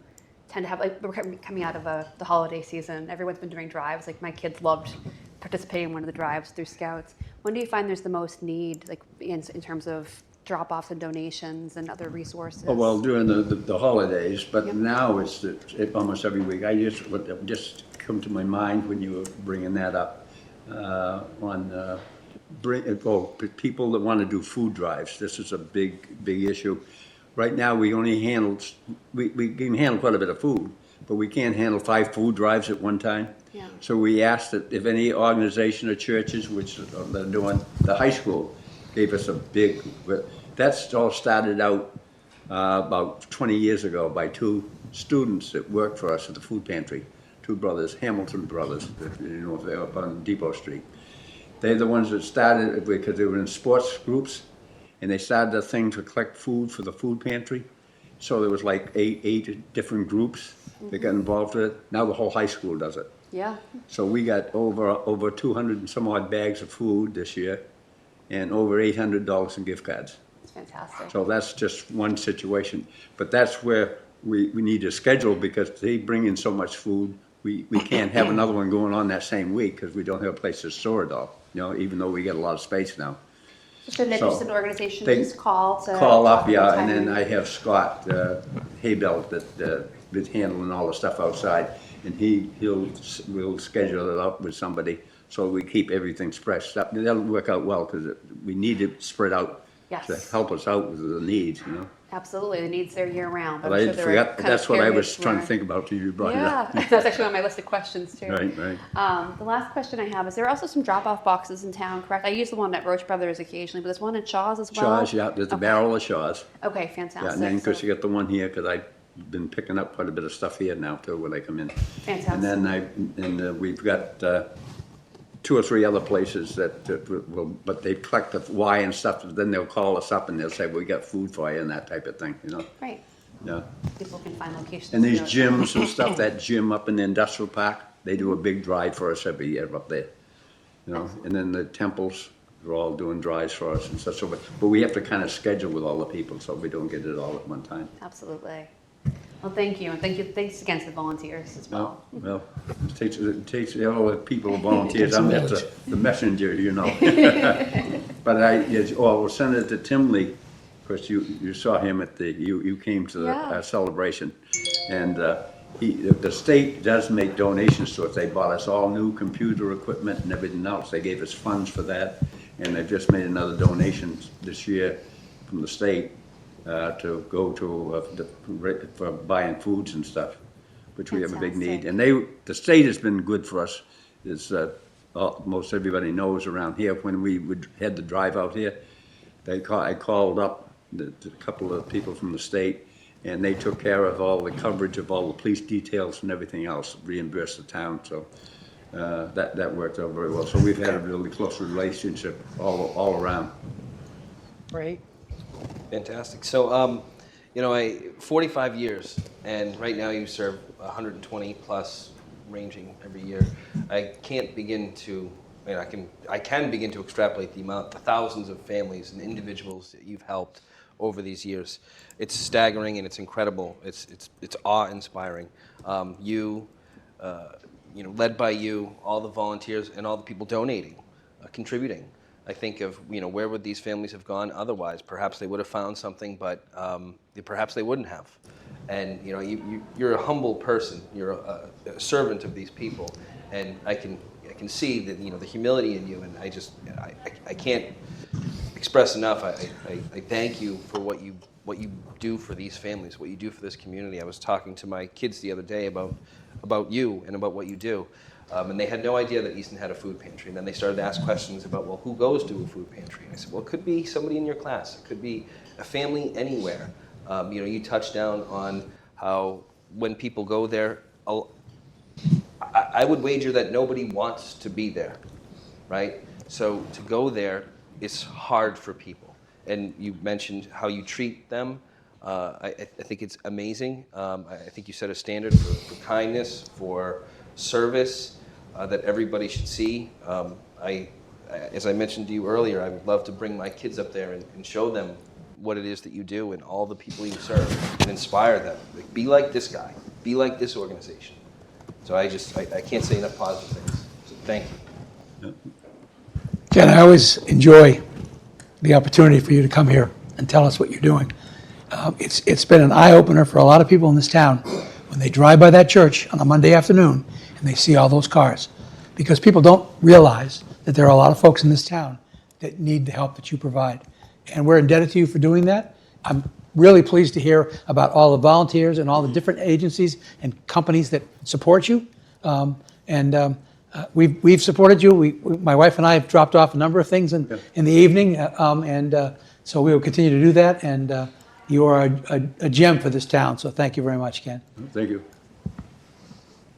tend to have, like, we're coming out of the holiday season, everyone's been doing drives, like my kids loved participating in one of the drives through Scouts. When do you find there's the most need, like in terms of drop-offs and donations and other resources? Oh, well, during the holidays, but now it's almost every week. What just come to my mind when you were bringing that up people that want to do food drives. This is a big issue. Right now, we only we can handle quite a bit of food, but we can't handle 5 food drives at one time. Yeah. So we asked that if any organization or churches, which they're doing, the high school gave us a big, that's all started out about 20 years ago by 2 students that worked for us at the food pantry, 2 brothers, Hamilton brothers, they're up on Depot Street. They're the ones that started because they were in sports groups, and they started a thing to collect food for the food pantry. So there was like eight different groups that got involved with it. Now the whole high school does it. Yeah. So we got over 200 and some odd bags of food this year, and over $800 in gift cards. It's fantastic. So that's just one situation. But that's where we need to schedule, because they bring in so much food. We can't have another one going on that same week because we don't have a place to store it all, even though we get a lot of space now. Just an interested organization, they just call up, talk yeah, about and then timing. I have Scott Haybelt that is handling all the stuff outside, and we'll schedule it up with somebody so we keep everything spread. That'll work out well because we need it spread out Yes. to help us out with the needs, Absolutely, the needs there year round. But I'm I sure there are forgot, kind of that's what I was periods trying to where- think about till you brought it up. Yeah, that's actually on my list of questions too. Right. The last question I have is there are also some drop-off boxes in town, correct? I use the one at Roach Brothers occasionally, but there's one at Shaw's as well? Shaw's, yeah, there's a barrel of Shaw's. Okay, Yeah, fantastic. and then, because So- you got the one here, because I been picking up quite a bit of stuff here now too, when they come in. Fantastic. And then we've got 2 or 3 other places that will, but they collect the Y and stuff, then they'll call us up and they'll say, we got food for you and that type of thing, you know? Right. Yeah. People can find locations. And to these do it. gyms and stuff, that gym up in the industrial park, they do a big drive for us every year up there. You know, and then the temples, they're all doing drives for us and such, so, but we have to kind of schedule with all the people, so we don't get it all at one time. Absolutely. Well, thank you, and thanks again to the volunteers as well. Well, it takes all the people, volunteers, I'm just the messenger, you know. But we'll send it to Tim Lee, because you saw him at you came to the celebration. And the state does make donations to us. They bought us all new computer equipment and everything else. They gave us funds for that. And they just made another donation this year from the state to go to for buying foods and stuff, which we have a big need. And the state has been good for us. Is most everybody knows around here, when we had the drive out here, I called up a couple of people from the state, and they took care of all the coverage of all the police details and everything else, reimbursed the town. So that worked out very well. So we've had a really close relationship all around. Right. Fantastic. So, 45 years, and right now you serve 120 plus, ranging every year. I can't begin to, I can begin to extrapolate the thousands of families and individuals that you've helped over these years. It's staggering and it's incredible. It's awe-inspiring. Led by you, all the volunteers and all the people donating, contributing. I think of, where would these families have gone otherwise? Perhaps they would have found something, but perhaps they wouldn't have. And you're a humble person. You're a servant of these people, and I can see that the humility in you. And I can't express enough. I thank you for what you do for these families, what you do for this community. I was talking to my kids the other day about you and about what you do. And they had no idea that Easton had a food pantry. And then they started to ask questions about, well, who goes to a food pantry? And I said, well, it could be somebody in your class. It could be a family anywhere. You touched down on how when people go there, I would wager that nobody wants to be there, right? So to go there, it's hard for people. And you mentioned how you treat them. I think it's amazing. I think you set a standard for kindness, for service, that everybody should see. As I mentioned to you earlier, I would love to bring my kids up there and show them what it is that you do and all the people you serve and inspire them. Like, be like this guy. Be like this organization. So I can't say enough positive things. So thank you. Ken, I always enjoy the opportunity for you to come here and tell us what you're doing. It's been an eye-opener for a lot of people in this town when they drive by that church on a Monday afternoon and they see all those cars. Because people don't realize that there are a lot of folks in this town that need the help that you provide. And we're indebted to you for doing that. I'm really pleased to hear about all the volunteers and all the different agencies and companies that support you. We've supported you. My wife and I have dropped off a number of things in the evening, so we will continue to do that. And you are a gem for this town. So thank you very much, Ken. Thank you.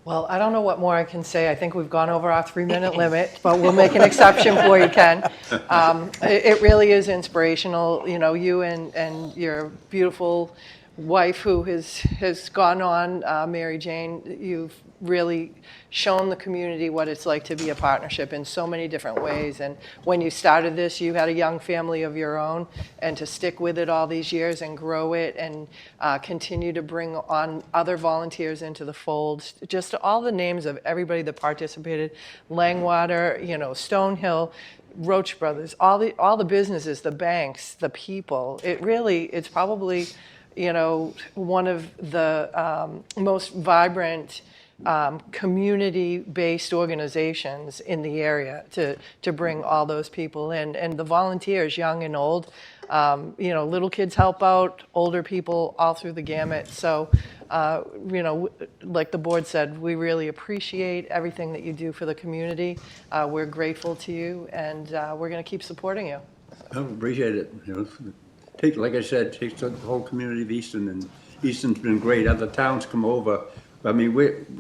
Well, I don't know what more I can say. I think we've gone over our 3-minute limit, but we'll make an exception for you, Ken. It really is inspirational. You and your beautiful wife who has gone on, Mary Jane, you've really shown the community what it's like to be a partnership in so many different ways. And when you started this, you had a young family of your own, and to stick with it all these years and grow it and continue to bring on other volunteers into the fold, just all the names of everybody that participated, Langwater, Stonehill, Roach Brothers, all the businesses, the banks, the people. It's probably, one of the most vibrant community-based organizations in the area to bring all those people in, and the volunteers, young and old. Little kids help out, older people, all through the gamut. So, like the board said, we really appreciate everything that you do for the community. We're grateful to you, and we're going to keep supporting you. I appreciate it. Like I said, it takes the whole community of Easton Easton's been great. Other towns come over. I mean,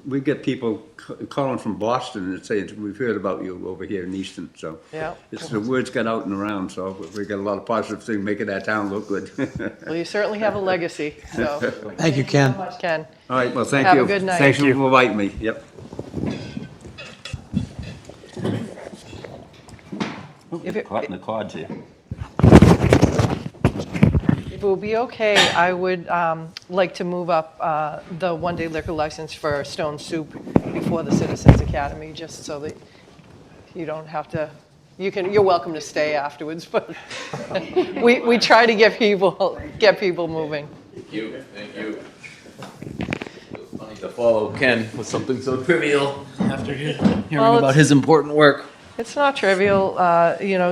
we get people calling from Boston and saying, we've heard about you over here in Easton, so. Yeah. It's, the word's got out and around, so we got a lot of positive things making that town look good. Well, you certainly have a legacy, so. Thank you, Ken. so much, Ken. All right, well, thank you. Have a good night. Thanks for inviting me, yep. Caught in the cards here. If it would be okay, I would like to move up the one-day liquor license for Stone Soup before the Citizens Academy, just so that you don't have to, you're welcome to stay afterwards, but we try to get people moving. Thank you, thank you. It's funny to follow Ken with something so trivial after hearing Well, about his important work. It's not trivial, you know,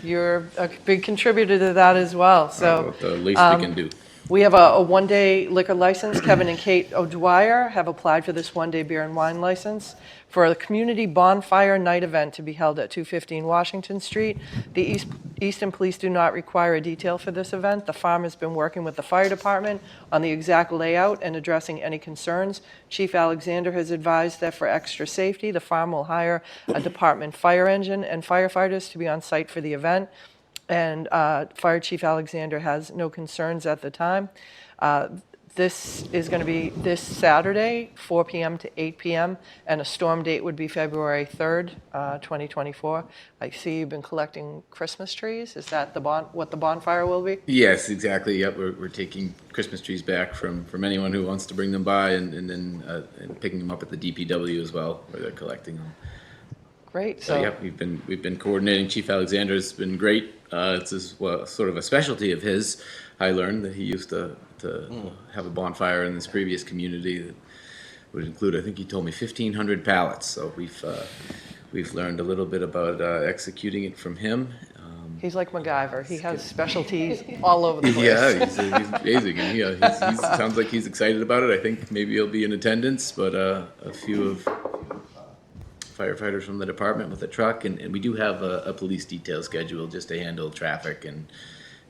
you're a big contributor to that as well, so. The least we can do. We have a one-day liquor license. Kevin and Kate O'Dwyer have applied for this one-day beer and wine license for a community bonfire night event to be held at 215 Washington Street. The Easton Police do not require a detail for this event. The farm has been working with the fire department on the exact layout and addressing any concerns. Chief Alexander has advised that for extra safety, the farm will hire a department fire engine and firefighters to be on site for the event. And Fire Chief Alexander has no concerns at the time. This is going to be this Saturday, 4 p.m. to 8 p.m., and a storm date would be February 3rd, 2024. I see you've been collecting Christmas trees. Is that what the bonfire will be? Yes, exactly. Yep, we're taking Christmas trees back from anyone who wants to bring them by, and then and picking them up at the DPW as well, where they're collecting them. Great. So yeah, we've been coordinating. Chief Alexander's been great. It's sort of a specialty of his. I learned that he used to have a bonfire in this previous community that would include, I think he told me, 1,500 pallets. So we've learned a little bit about executing it from him. He's like MacGyver. He has specialties all over the place. Yeah, he's amazing. And he sounds like he's excited about it. I think maybe he'll be in attendance, but a few of firefighters from the department with a truck, and we do have a police detail scheduled just to handle traffic and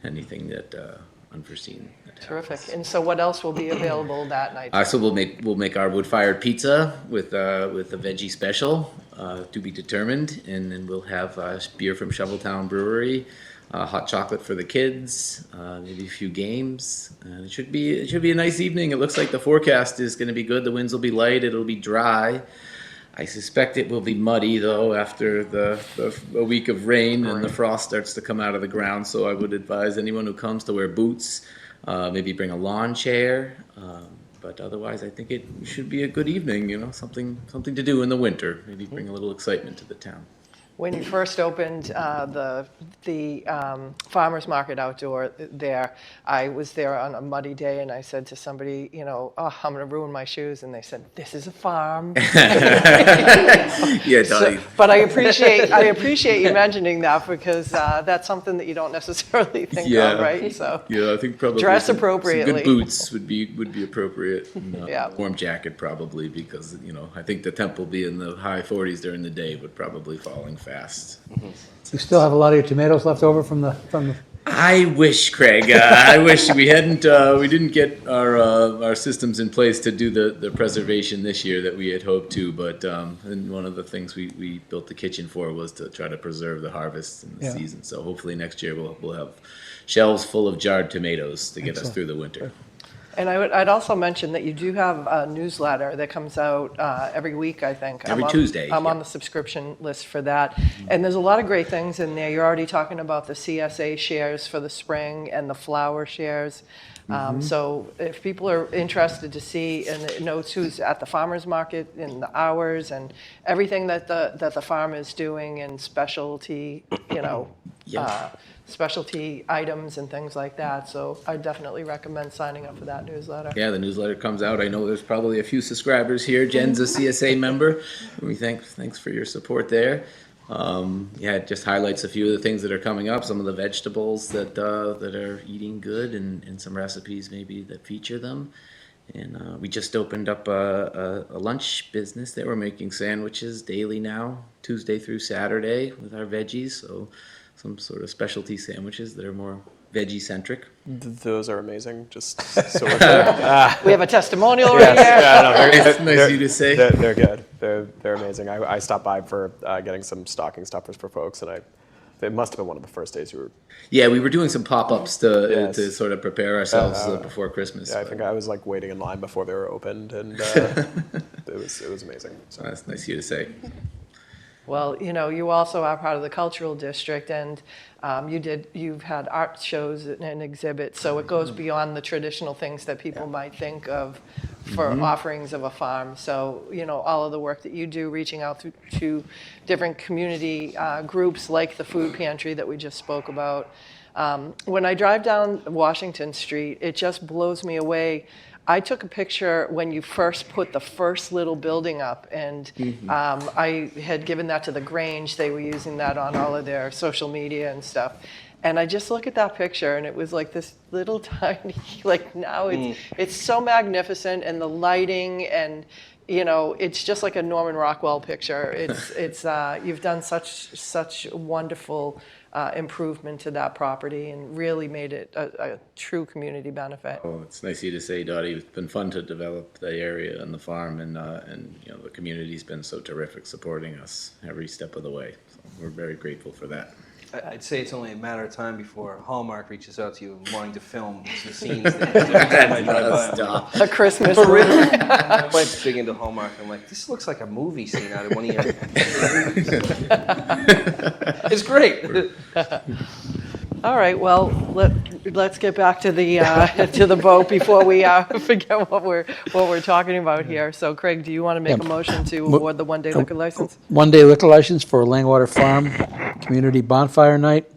anything that unforeseen. Terrific. And so what else will be available that night? So we'll make our wood-fired pizza with a veggie special to be determined, and then we'll have beer from Shoveltown Brewery, hot chocolate for the kids, maybe a few games. It should be a nice evening. It looks like the forecast is going to be good. The winds will be light. It'll be dry. I suspect it will be muddy, though, after a week of rain and the frost starts to come out of the ground. So I would advise anyone who comes to wear boots, maybe bring a lawn chair. But otherwise, I think it should be a good evening, you know, something to do in the winter. Maybe bring a little excitement to the town. When you first opened the farmer's market outdoor there, I was there on a muddy day, and I said to somebody, you know, oh, I'm going to ruin my shoes, and they said, this is a farm. Yeah, but I appreciate you mentioning that, because that's something that you don't necessarily think of, right? So yeah, I think probably dress some appropriately. good boots would be appropriate. And, yeah. Warm jacket probably, because you know I think the temp will be in the high 40s during the day, but probably falling fast. You still have a lot of your tomatoes left over from the. I wish, Craig. I wish we didn't get our systems in place to do the preservation this year that we had hoped to. But and one of the things we built the kitchen for was to try to preserve the harvest in the season. So hopefully next year we'll have shelves full of jarred tomatoes to get us through the winter. And I'd also mention that you do have a newsletter that comes out every week, I think. Every Tuesday. I'm on the subscription list for that. And there's a lot of great things in there. You're already talking about the CSA shares for the spring and the flower shares. So if people are interested to see, and it notes who's at the farmer's market and the hours and everything that the farm is doing, and specialty, you know, specialty items and things like that. So I definitely recommend signing up for that newsletter. Yeah, the newsletter comes out. I know there's probably a few subscribers here. Jen's a CSA member. We thanks for your support there. It just highlights a few of the things that are coming up, some of the vegetables that are eating good, and some recipes maybe that feature them. And we just opened up a lunch business that we're making sandwiches daily now, Tuesday through Saturday, with our veggies. So some sort of specialty sandwiches that are more veggie centric. Those are amazing. Just so we're clear. We have a testimonial right here. Yeah, no, Nice of you to say. They're good. They're amazing. I stopped by for getting some stocking stuffers for folks, and it must have been one of the first days you were. Yeah, we were doing some pop-ups to Yes. to sort of prepare ourselves before Christmas. Yeah, I but- think I was like waiting in line before they were opened, and it was amazing. So. That's nice of you to say. Well, you also are part of the cultural district, and you've had art shows and exhibits, so it goes beyond the traditional things that people might think of for offerings of a farm. So, all of the work that you do, reaching out to different community groups like the food pantry that we just spoke about. When I drive down Washington Street, it just blows me away. I took a picture when you first put the first little building up, and I had given that to the Grange. They were using that on all of their social media and stuff. And I just look at that picture, and it was like this little tiny, like now it's so magnificent, and the lighting, and it's just like a Norman Rockwell picture. It's you've done such wonderful improvement to that property and really made it a true community benefit. Oh, it's nice of you to say, Dottie. It's been fun to develop the area and the farm, and the community's been so terrific, supporting us every step of the way. So we're very grateful for that. I'd say it's only a matter of time before Hallmark reaches out to you wanting to film the scenes there. Every time I drive by, Stop. A Christmas For real. movie. My wife's big into Hallmark. I'm like, this looks like a movie scene out of one of your. It's great. All right, well, let's get back to the to the vote before we forget what we're talking about here. So, Craig, do you want to make a motion to award the one-day liquor license? One-day liquor license for Langwater Farm Community Bonfire Night,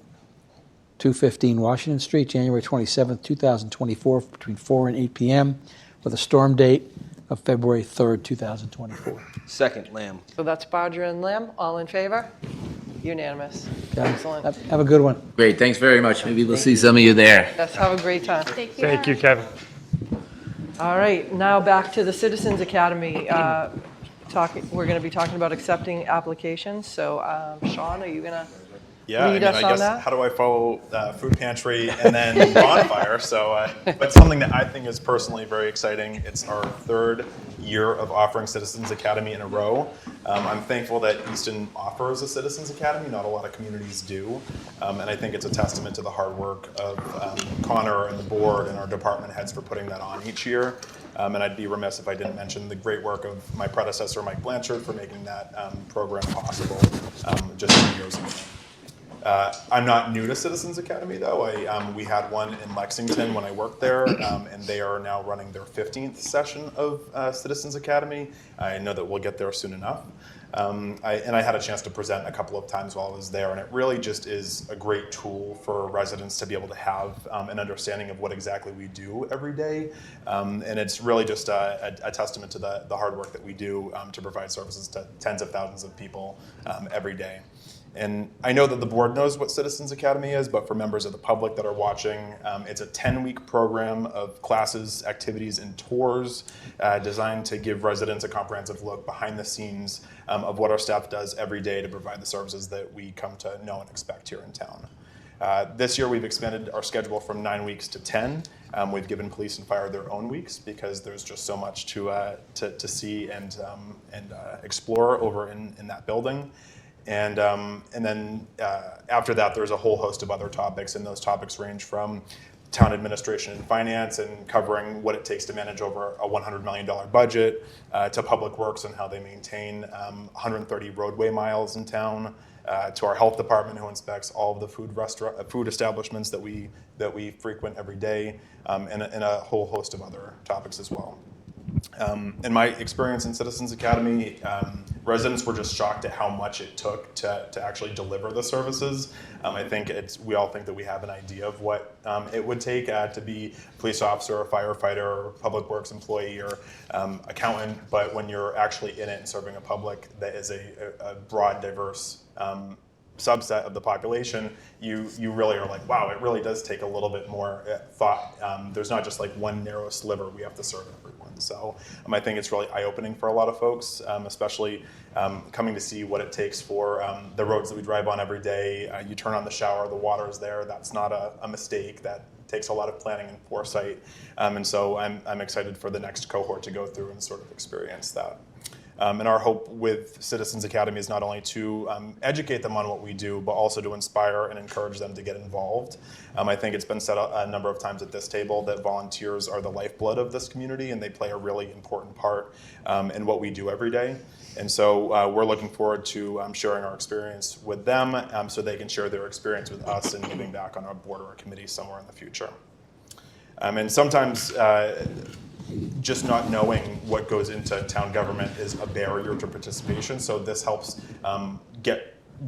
215 Washington Street, January 27th, 2024, between 4 and 8 p.m., with a storm date of February 3rd, 2024. Second, Lamb. So that's Barger and Lamb. All in favor? Unanimous. Excellent. Have a good one. Great, thanks very much. Maybe we'll see some of you there. Yes, have a great time. Thank you, Kevin. All right, now back to the Citizens Academy. We're going to be talking about accepting applications. So, Sean, are you going to lead us on that? How do I follow food pantry and then bonfire? But something that I think is personally very exciting. It's our third year of offering Citizens Academy in a row. I'm thankful that Easton offers a Citizens Academy. Not a lot of communities do. And I think it's a testament to the hard work of Connor and the board and our department heads for putting that on each year. And I'd be remiss if I didn't mention the great work of my predecessor, Mike Blanchard, for making that program possible just 2 years ago. I'm not new to Citizens Academy, though. We had one in Lexington when I worked there, and they are now running their 15th session of Citizens Academy. I know that we'll get there soon enough. I had a chance to present a couple of times while I was there, and it really just is a great tool for residents to be able to have an understanding of what exactly we do every day. And it's really just a testament to the hard work that we do to provide services to tens of thousands of people every day. And I know that the board knows what Citizens Academy is, but for members of the public that are watching, it's a 10-week program of classes, activities, and tours designed to give residents a comprehensive look behind the scenes of what our staff does every day to provide the services that we come to know and expect here in town. This year we've expanded our schedule from 9 weeks to 10. We've given police and fire their own weeks because there's just so much to see and explore over in that building. And then after that, there's a whole host of other topics, and those topics range from town administration and finance and covering what it takes to manage over a $100 million budget, to public works and how they maintain 130 roadway miles in town, to our health department who inspects all of the food establishments that we frequent every day, and a whole host of other topics as well. In my experience in Citizens Academy, residents were just shocked at how much it took to actually deliver the services. I think we all think that we have an idea of what it would take to be a police officer, a firefighter, or public works employee, or accountant, but when you're actually in it and serving a public that is a broad, diverse subset of the population, you really are like, wow, it really does take a little bit more thought. There's not just like one narrow sliver we have to serve everyone. So I think it's really eye-opening for a lot of folks, especially coming to see what it takes for the roads that we drive on every day. You turn on the shower, the water is there. That's not a mistake. That takes a lot of planning and foresight. And so I'm excited for the next cohort to go through and sort of experience that. And our hope with Citizens Academy is not only to educate them on what we do, but also to inspire and encourage them to get involved. I think it's been said a number of times at this table that volunteers are the lifeblood of this community, and they play a really important part in what we do every day. And so we're looking forward to sharing our experience with them so they can share their experience with us and giving back on our board or a committee somewhere in the future. And sometimes just not knowing what goes into town government is a barrier to participation. So this helps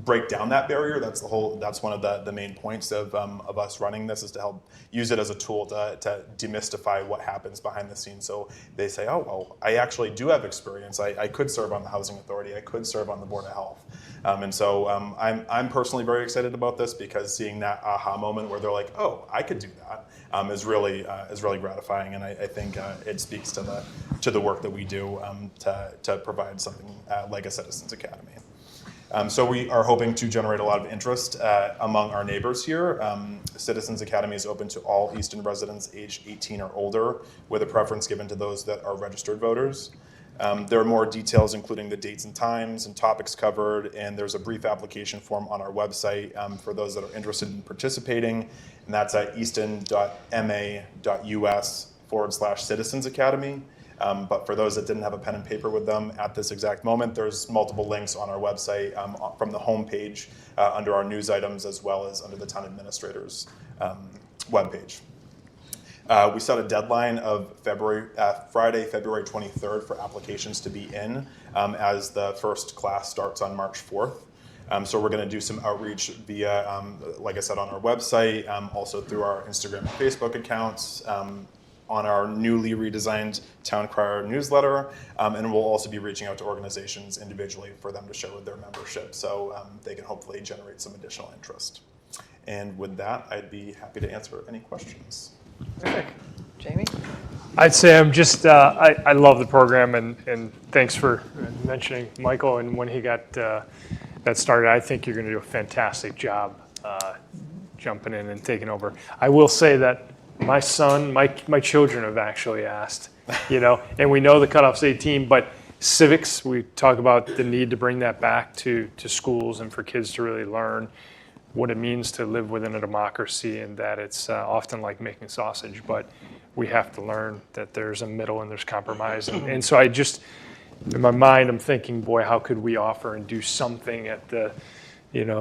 break down that barrier. That's one of the main points of us running this, is to help use it as a tool to demystify what happens behind the scenes. So they say, oh, well, I actually do have experience. I could serve on the Housing Authority. I could serve on the Board of Health. And so I'm personally very excited about this, because seeing that aha moment where they're like, oh, I could do that, is really gratifying. And I think it speaks to the work that we do to provide something like a Citizens Academy. So we are hoping to generate a lot of interest among our neighbors here. Citizens Academy is open to all Easton residents aged 18 or older, with a preference given to those that are registered voters. There are more details, including the dates and times and topics covered, and there's a brief application form on our website for those that are interested in participating, and that's at easton.ma.us/Citizens Academy. But for those that didn't have a pen and paper with them at this exact moment, there's multiple links on our website from the homepage under our news items, as well as under the town administrator's webpage. We set a deadline of Friday, February 23rd for applications to be in, as the first class starts on March 4th. So we're going to do some outreach via, like I said, on our website, also through our Instagram and Facebook accounts, on our newly redesigned Town Crier newsletter, and we'll also be reaching out to organizations individually for them to share with their membership, so they can hopefully generate some additional interest. And with that, I'd be happy to answer any questions. Terrific. Jamie? I'd say I'm just, I love the program, and thanks for mentioning Michael. And when he got that started, I think you're going to do a fantastic job jumping in and taking over. I will say that my son, my children have actually asked, and we know the cutoff's 18, but civics, we talk about the need to bring that back to schools and for kids to really learn what it means to live within a democracy, and that it's often like making sausage, but we have to learn that there's a middle and there's compromise. And so I just, in my mind, I'm thinking, boy, how could we offer and do something at the,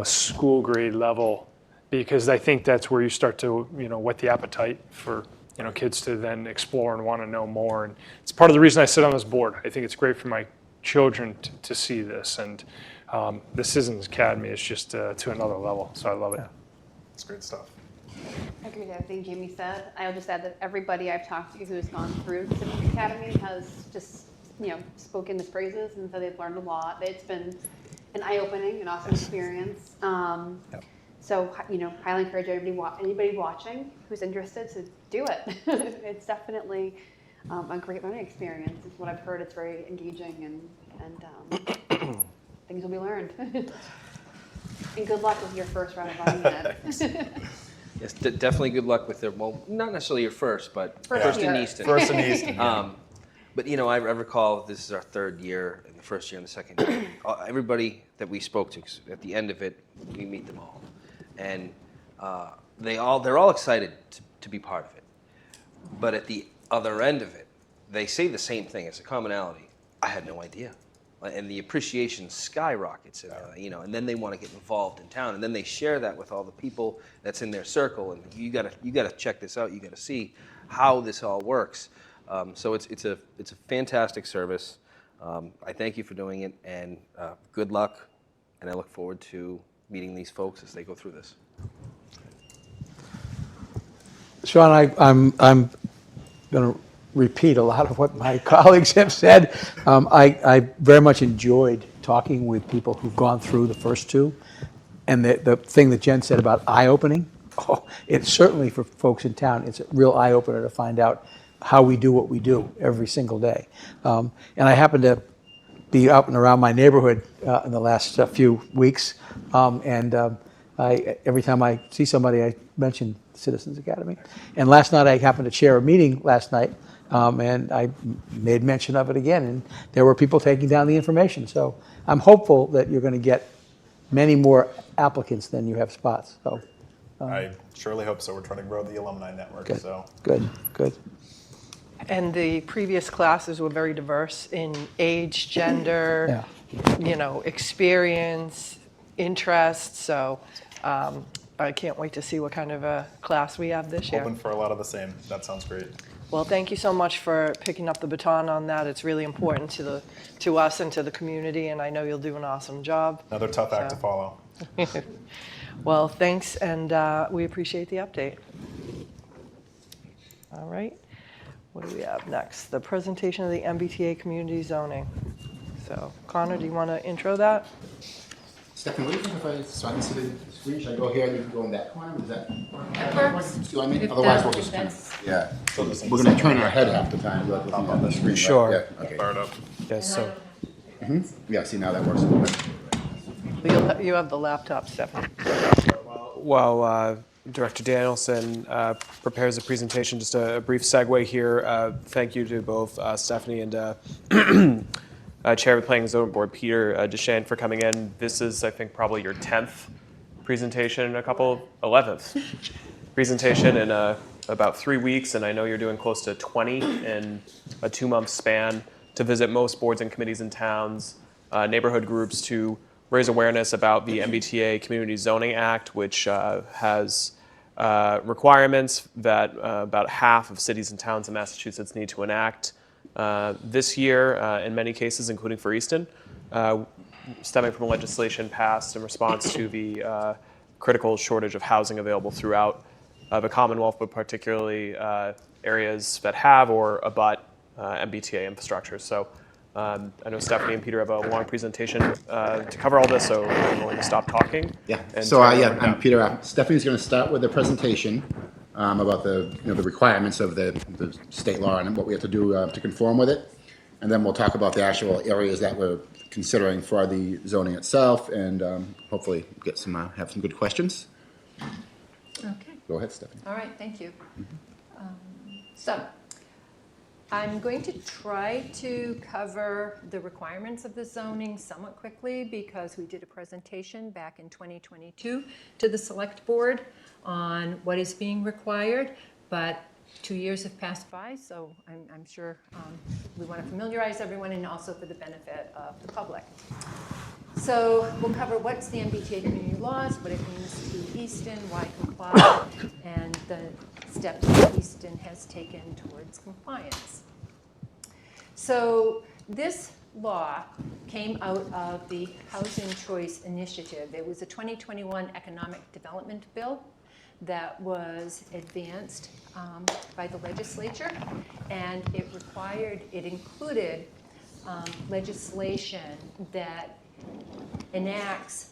school grade level? Because I think that's where you start to, whet the appetite for, kids to then explore and want to know more. And it's part of the reason I sit on this board. I think it's great for my children to see this. And the Citizens Academy is just to another level. So I love it. It's great stuff. I agree with everything Jamie said. I'll just add that everybody I've talked to who has gone through the Citizens Academy has just, spoken its praises, and so they've learned a lot. It's been an eye-opening and awesome experience. So, highly encourage anybody watching who's interested to do it. It's definitely a great learning experience. It's what I've heard. It's very engaging, and things will be learned. And good luck with your first round of running it. Yes, definitely good luck with it. Well, not necessarily your first, but first in Easton. First in Easton. But I recall this is our third year, and the first year and the second year. Everybody that we spoke to, 'cause at the end of it, we meet them all, and they're all excited to be part of it. But at the other end of it, they say the same thing. It's a commonality. I had no idea. And the appreciation skyrockets, and then they want to get involved in town, and then they share that with all the people that's in their circle. And you gotta check this out. You gotta see how this all works. So it's a fantastic service. I thank you for doing it, and good luck. And I look forward to meeting these folks as they go through this. Sean, I'm going to repeat a lot of what my colleagues have said. I very much enjoyed talking with people who've gone through the first two. And the thing that Jen said about eye-opening, it's certainly for folks in town, it's a real eye-opener to find out how we do what we do every single day. And I happen to be up and around my neighborhood in the last few weeks, every time I see somebody, I mention Citizens Academy. And last night, I happened to chair a meeting last night, and I made mention of it again, and there were people taking down the information. So I'm hopeful that you're going to get many more applicants than you have spots. So I surely hope so. We're trying to grow the alumni network. good, So good. And the previous classes were very diverse in age, gender, experience, interests. So I can't wait to see what kind of a class we have this year. hoping for a lot of the same. That sounds great. Well, thank you so much for picking up the baton on that. It's really important to us and to the community, and I know you'll do an awesome job. Another tough act to follow. Well, thanks, and we appreciate the update. All right. What do we have next? The presentation of the MBTA community zoning. So, Connor, do you want to intro that? Stephanie, what do you think so I can see the screen? Should I go here and you can go in that corner? Does that works. See what I mean? If Otherwise, that- we'll if just kind that's- of, we're going to turn our head half the time. Like looking on the screen. Right? Sure. Yeah. Okay. Fire it up. Yes, so Yeah. See, now that works a little bit. You have the laptop, Stephanie. while Director Danielson prepares a presentation, just a brief segue here. Thank you to both Stephanie and Chair of the Planning and Zoning Board, Peter Duchesne, for coming in. This is, I think, probably your 10th presentation in 11th presentation in about 3 weeks, and I know you're doing close to 20 in a 2-month span to visit most boards and committees in towns, neighborhood groups, to raise awareness about the MBTA Community Zoning Act, which has requirements that about half of cities and towns in Massachusetts need to enact this year, in many cases, including for Easton, stemming from legislation passed in response to the critical shortage of housing available throughout the Commonwealth, but particularly areas that have or abut MBTA infrastructure. So I know Stephanie and Peter have a long presentation to cover all this, so I'm going to stop talking. Yeah. And So turn it yeah, over to I'm them. Peter. Stephanie's going to start with the presentation about the the requirements of the state law and what we have to do to conform with it, and then we'll talk about the actual areas that we're considering for the zoning itself, and hopefully get some have some good questions. Okay. Go ahead, Stephanie. All right, thank you. So, I'm going to try to cover the requirements of the zoning somewhat quickly because we did a presentation back in 2022 to the Select Board on what is being required, but 2 years have passed by, so I'm sure we want to familiarize everyone and also for the benefit of the public. So we'll cover what's the MBTA community laws, what it means to Easton, why comply, and the steps that Easton has taken towards compliance. So this law came out of the Housing Choice Initiative. It was a 2021 economic development bill that was advanced by the legislature, and it included legislation that enacts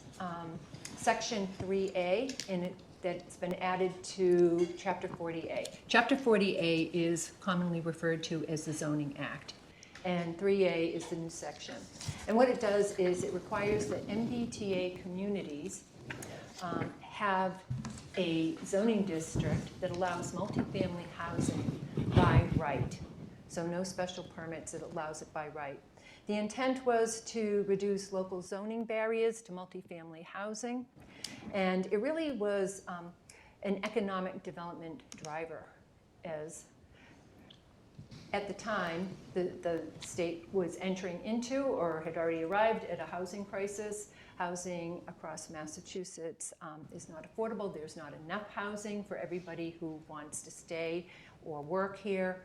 Section 3A, that's been added to Chapter 40A. Chapter 40A is commonly referred to as the Zoning Act, and 3A is the new section. And what it does is it requires that MBTA communities have a zoning district that allows multifamily housing by right. So no special permits, it allows it by right. The intent was to reduce local zoning barriers to multifamily housing, and it really was an economic development driver, as at the time the state was entering into or had already arrived at a housing crisis. Housing across Massachusetts is not affordable. There's not enough housing for everybody who wants to stay or work here.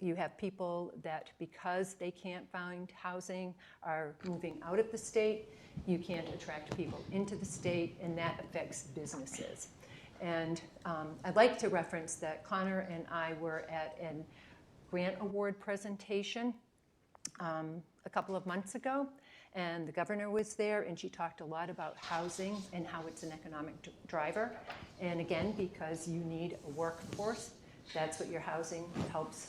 You have people that, because they can't find housing, are moving out of the state. You can't attract people into the state, and that affects businesses. And I'd like to reference that Connor and I were at a grant award presentation a couple of months ago, and the governor was there, and she talked a lot about housing and how it's an economic driver. And again, because you need a workforce, that's what your housing helps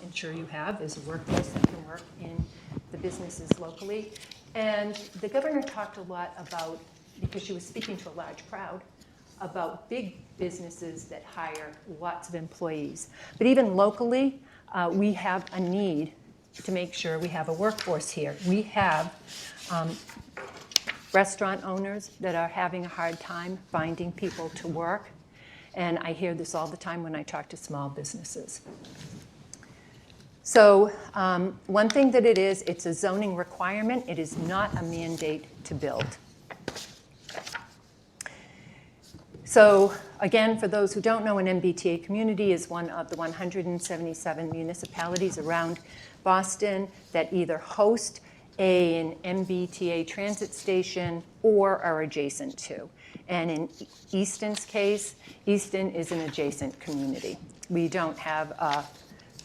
ensure you have, is a workforce that can work in the businesses locally. And the governor talked a lot about, because she was speaking to a large crowd, about big businesses that hire lots of employees. But even locally, we have a need to make sure we have a workforce here. We have restaurant owners that are having a hard time finding people to work. And I hear this all the time when I talk to small businesses. So one thing that it is, it's a zoning requirement. It is not a mandate to build. So again, for those who don't know, an MBTA community is one of the 177 municipalities around Boston that either host an MBTA transit station or are adjacent to. And in Easton's case, Easton is an adjacent community. We don't have a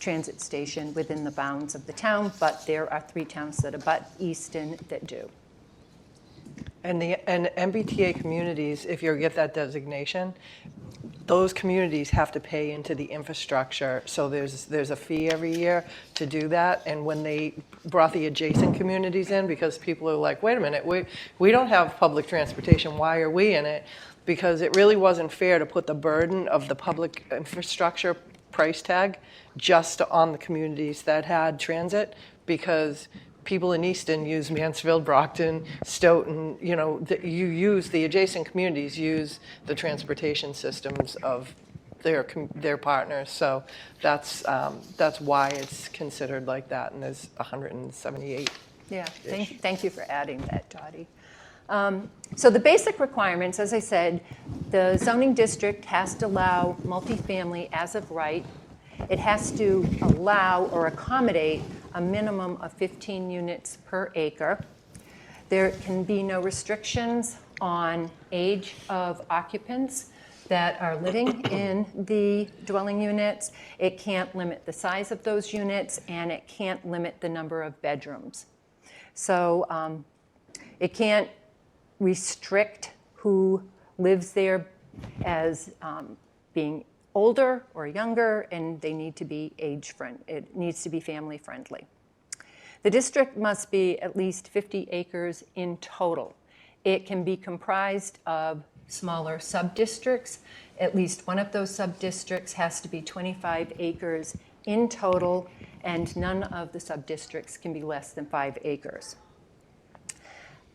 transit station within the bounds of the town, but there are 3 towns that abut Easton that do. And MBTA communities, if you get that designation, those communities have to pay into the infrastructure. So there's a fee every year to do that. And when they brought the adjacent communities in, because people are like, wait a minute, we don't have public transportation. Why are we in it? Because it really wasn't fair to put the burden of the public infrastructure price tag just on the communities that had transit, because people in Easton use Mansfield, Brockton, Stoughton, you use the adjacent communities, use the transportation systems of their partners. So that's why it's considered like that, and there's 178. Yeah, thank you for adding that, Dottie. So the basic requirements, as I said, the zoning district has to allow multifamily as of right. It has to allow or accommodate a minimum of 15 units per acre. There can be no restrictions on age of occupants that are living in the dwelling units. It can't limit the size of those units, and it can't limit the number of bedrooms. So it can't restrict who lives there as being older or younger, and they need to be it needs to be family friendly. The district must be at least 50 acres in total. It can be comprised of smaller sub-districts. At least one of those sub-districts has to be 25 acres in total, and none of the sub-districts can be less than 5 acres.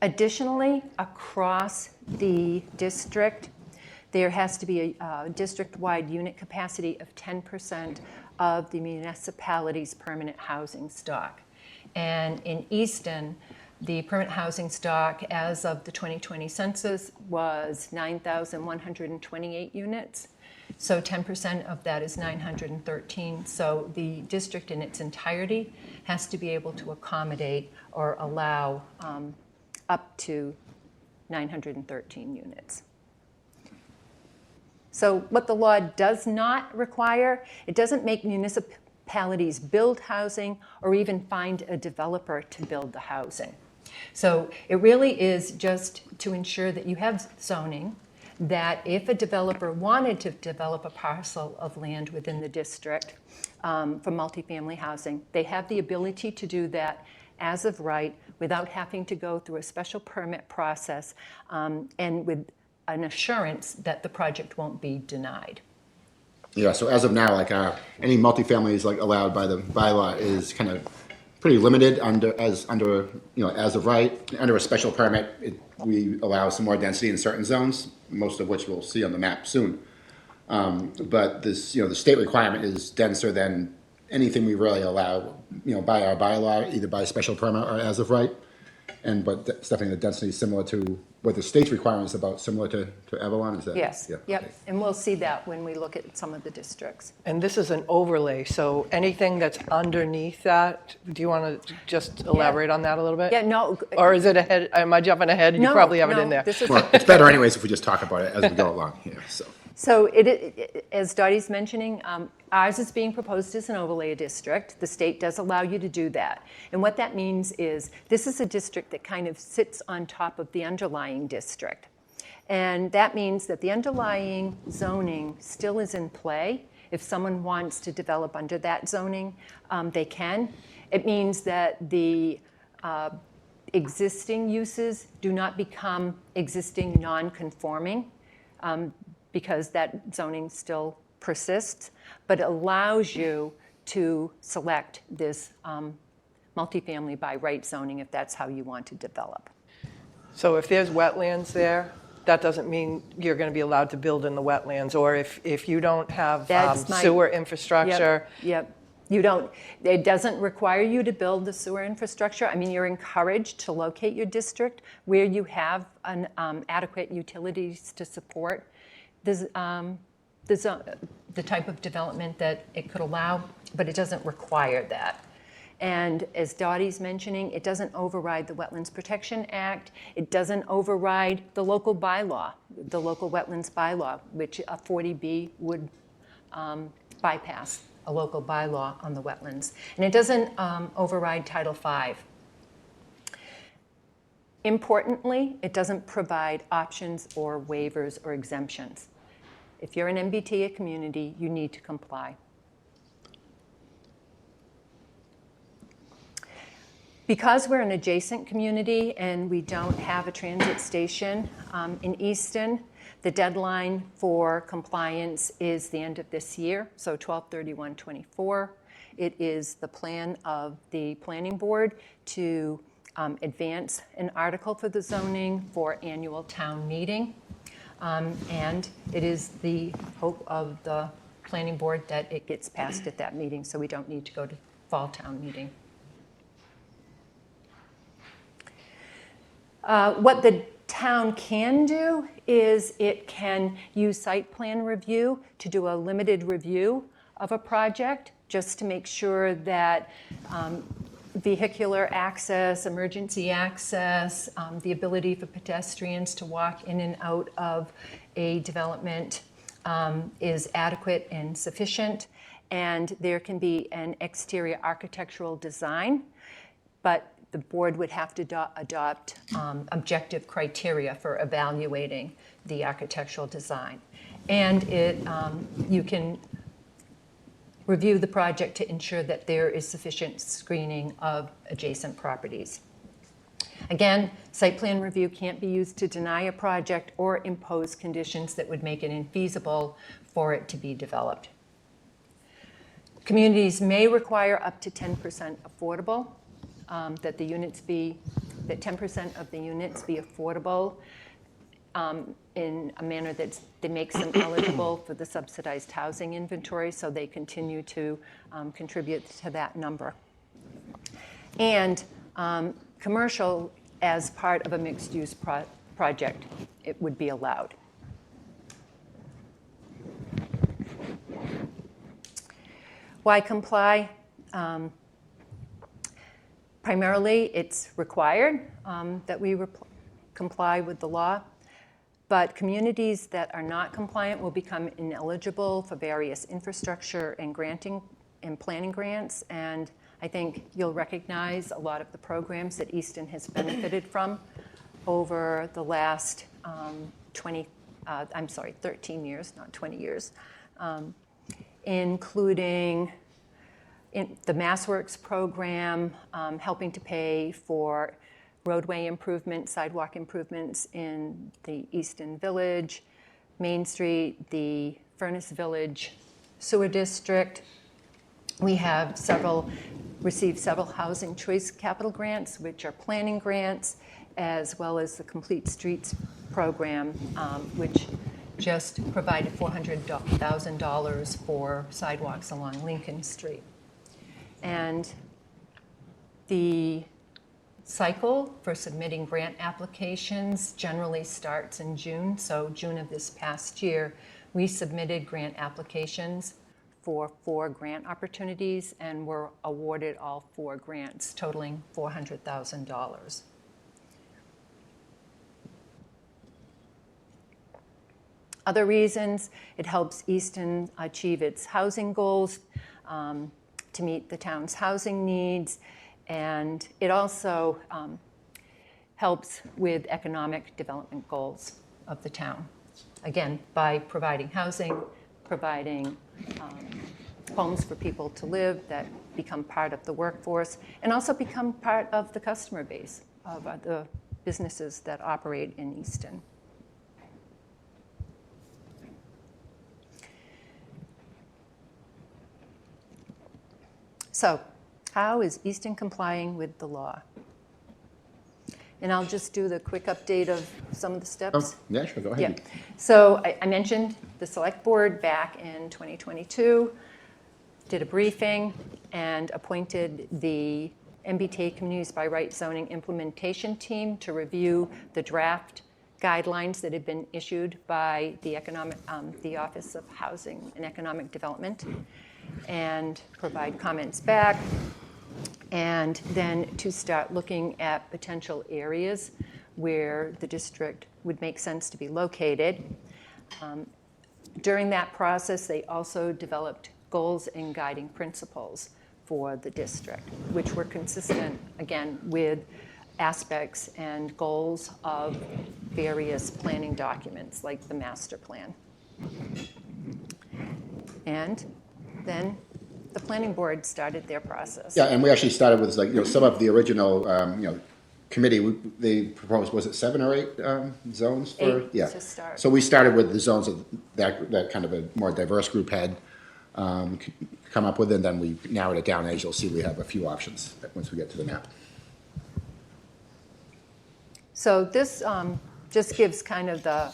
Additionally, across the district, there has to be a district-wide unit capacity of 10% of the municipality's permanent housing stock. And in Easton, the permanent housing stock as of the 2020 census was 9,128 units. So 10% of that is 913. So the district in its entirety has to be able to accommodate or allow up to 913 units. So what the law does not require, it doesn't make municipalities build housing or even find a developer to build the housing. So it really is just to ensure that you have zoning, that if a developer wanted to develop a parcel of land within the district for multifamily housing, they have the ability to do that as of right without having to go through a special permit process and with an assurance that the project won't be denied. Yeah, so as of now, like any multifamily like allowed by the bylaw is kind of pretty limited as of right. Under a special permit, we allow some more density in certain zones, most of which we'll see on the map soon. But this, the state requirement is denser than anything we really allow, by our bylaw, either by special permit or as of right. But definitely the density is similar to what the state's requirements about, similar to Avalon, is that? Yes, Yeah. yep, Okay. and we'll see that when we look at some of the districts. And this is an overlay, so anything that's underneath that, do you want to just elaborate on that a little bit? Yeah, no. Or is it ahead, am I jumping ahead? You No, probably have it no, in there. this is- Well, it's better anyways if we just talk about it as we go along here, so. So as Dottie's mentioning, ours is being proposed as an overlay district. The state does allow you to do that. And what that means is this is a district that kind of sits on top of the underlying district. And that means that the underlying zoning still is in play. If someone wants to develop under that zoning, they can. It means that the existing uses do not become existing non-conforming because that zoning still persists, but it allows you to select this multifamily by right zoning if that's how you want to develop. So if there's wetlands there, that doesn't mean you're going to be allowed to build in the wetlands, or if you don't have sewer infrastructure. Yep. You don't, it doesn't require you to build the sewer infrastructure. I mean, you're encouraged to locate your district where you have an adequate utilities to support the type of development that it could allow, but it doesn't require that. And as Dottie's mentioning, it doesn't override the Wetlands Protection Act. It doesn't override the local bylaw, the local wetlands bylaw, which a 40B would bypass a local bylaw on the wetlands. And it doesn't override Title V. Importantly, it doesn't provide options or waivers or exemptions. If you're an MBTA community, you need to comply. Because we're an adjacent community and we don't have a transit station in Easton, the deadline for compliance is the end of this year, so 12/31/24. It is the plan of the planning board to advance an article for the zoning for annual town meeting. And it is the hope of the planning board that it gets passed at that meeting, so we don't need to go to fall town meeting. What the town can do is it can use site plan review to do a limited review of a project just to make sure that vehicular access, emergency access, the ability for pedestrians to walk in and out of a development is adequate and sufficient. And there can be an exterior architectural design, but the board would have to adopt objective criteria for evaluating the architectural design. And you can review the project to ensure that there is sufficient screening of adjacent properties. Again, site plan review can't be used to deny a project or impose conditions that would make it infeasible for it to be developed. Communities may require up to 10% affordable. That 10% of the units be affordable in a manner that makes them eligible for the subsidized housing inventory, so they continue to contribute to that number. And commercial as part of a mixed-use project, it would be allowed. Why comply? Primarily, it's required that we comply with the law, but communities that are not compliant will become ineligible for various infrastructure and granting and planning grants, and I think you'll recognize a lot of the programs that Easton has benefited from over the last 13 years, not 20 years, including in the MassWorks program, helping to pay for roadway improvements, sidewalk improvements in the Easton Village, Main Street, the Furnace Village Sewer District. We have received several housing choice capital grants, which are planning grants, as well as the Complete Streets program, which just provided $400,000 for sidewalks along Lincoln Street. And the cycle for submitting grant applications generally starts in June. So June of this past year, we submitted grant applications for 4 grant opportunities and were awarded all 4 grants, totaling $400,000. other reasons. It helps Easton achieve its housing goals, to meet the town's housing needs, and it also helps with economic development goals of the town. Again, by providing housing, providing homes for people to live that become part of the workforce, and also become part of the customer base of the businesses that operate in Easton. So, how is Easton complying with the law? And I'll just do the quick update of some of the steps. Oh, yeah, sure, go ahead. Yeah. So I mentioned the select board back in 2022, did a briefing and appointed the MBTA Communities by Right Zoning Implementation Team to review the draft guidelines that had been issued by the Office of Housing and Economic Development and provide comments back. And then to start looking at potential areas where the district would make sense to be located. During that process, they also developed goals and guiding principles for the district, which were consistent, again, with aspects and goals of various planning documents, like the master plan. And then the planning board started their process. Yeah, and we actually started with, like, some of the original, committee, they proposed, was it 7 or 8 zones for? 8 Yeah. to start. So we started with the zones that kind of a more diverse group had come up with, and then we narrowed it down. As you'll see, we have a few options once we get to the map. So this just gives kind of the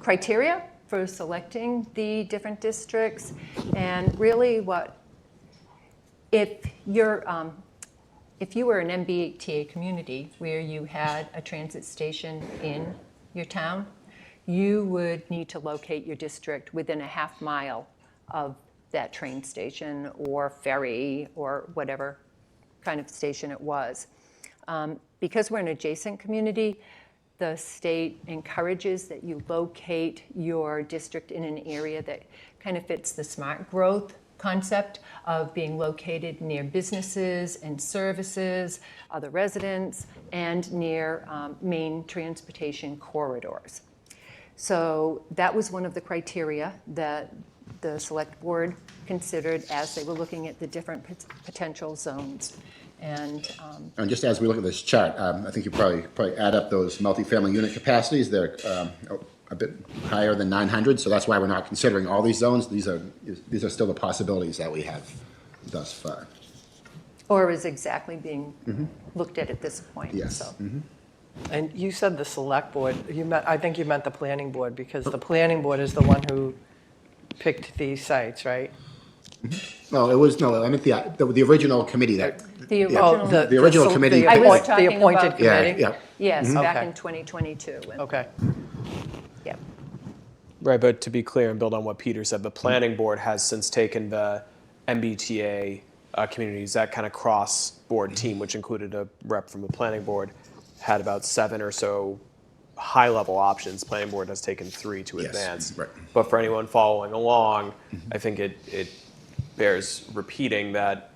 criteria for selecting the different districts, and really if you were an MBTA community where you had a transit station in your town, you would need to locate your district within a half mile of that train station or ferry or whatever kind of station it was. Because we're an adjacent community, the state encourages that you locate your district in an area that kind of fits the smart growth concept of being located near businesses and services, other residents, and near main transportation corridors. So that was one of the criteria that the select board considered as they were looking at the different potential zones. And just as we look at this chart, I think you probably add up those multifamily unit capacities. They're a bit higher than 900, so that's why we're not considering all these zones. These are still the possibilities that we have thus far. Or is exactly being looked at this point. Yes. So. And you said the select board, I think you meant the planning board, because the planning board is the one who picked these sites, right? No, I meant the original committee that. The original, the original committee. I was talking the appointed about, committee? Yeah. Yes, back Okay. in 2022. Okay. Yeah. Right, but to be clear and build on what Peter said, the planning board has since taken the MBTA communities, that kind of cross-board team, which included a rep from the planning board, had about 7 or so high-level options. Planning board has taken 3 to advance. Right. But for anyone following along, I think it bears repeating that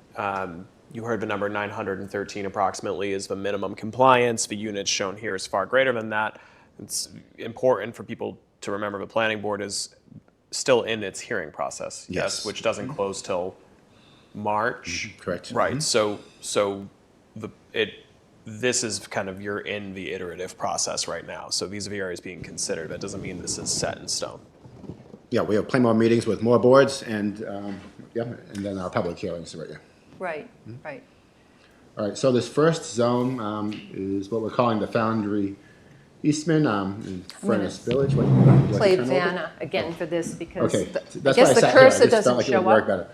you heard the number 913 approximately is the minimum compliance. The units shown here is far greater than that. It's important for people to remember the planning board is still in its hearing process. Yes. Which doesn't close till March. Correct. Right. So this is kind of, you're in the iterative process right now. So these are the areas being considered. That doesn't mean this is set in stone. Yeah, we have plenty more meetings with more boards and then our public hearings right here. Right, right. All right, so this first zone is what we're calling the Foundry Eastman in Furnace Village. What, would you like to Play turn over? Vanna again for this because Okay, I that's guess why I the sat here. I cursor just felt doesn't like it show would work up. better.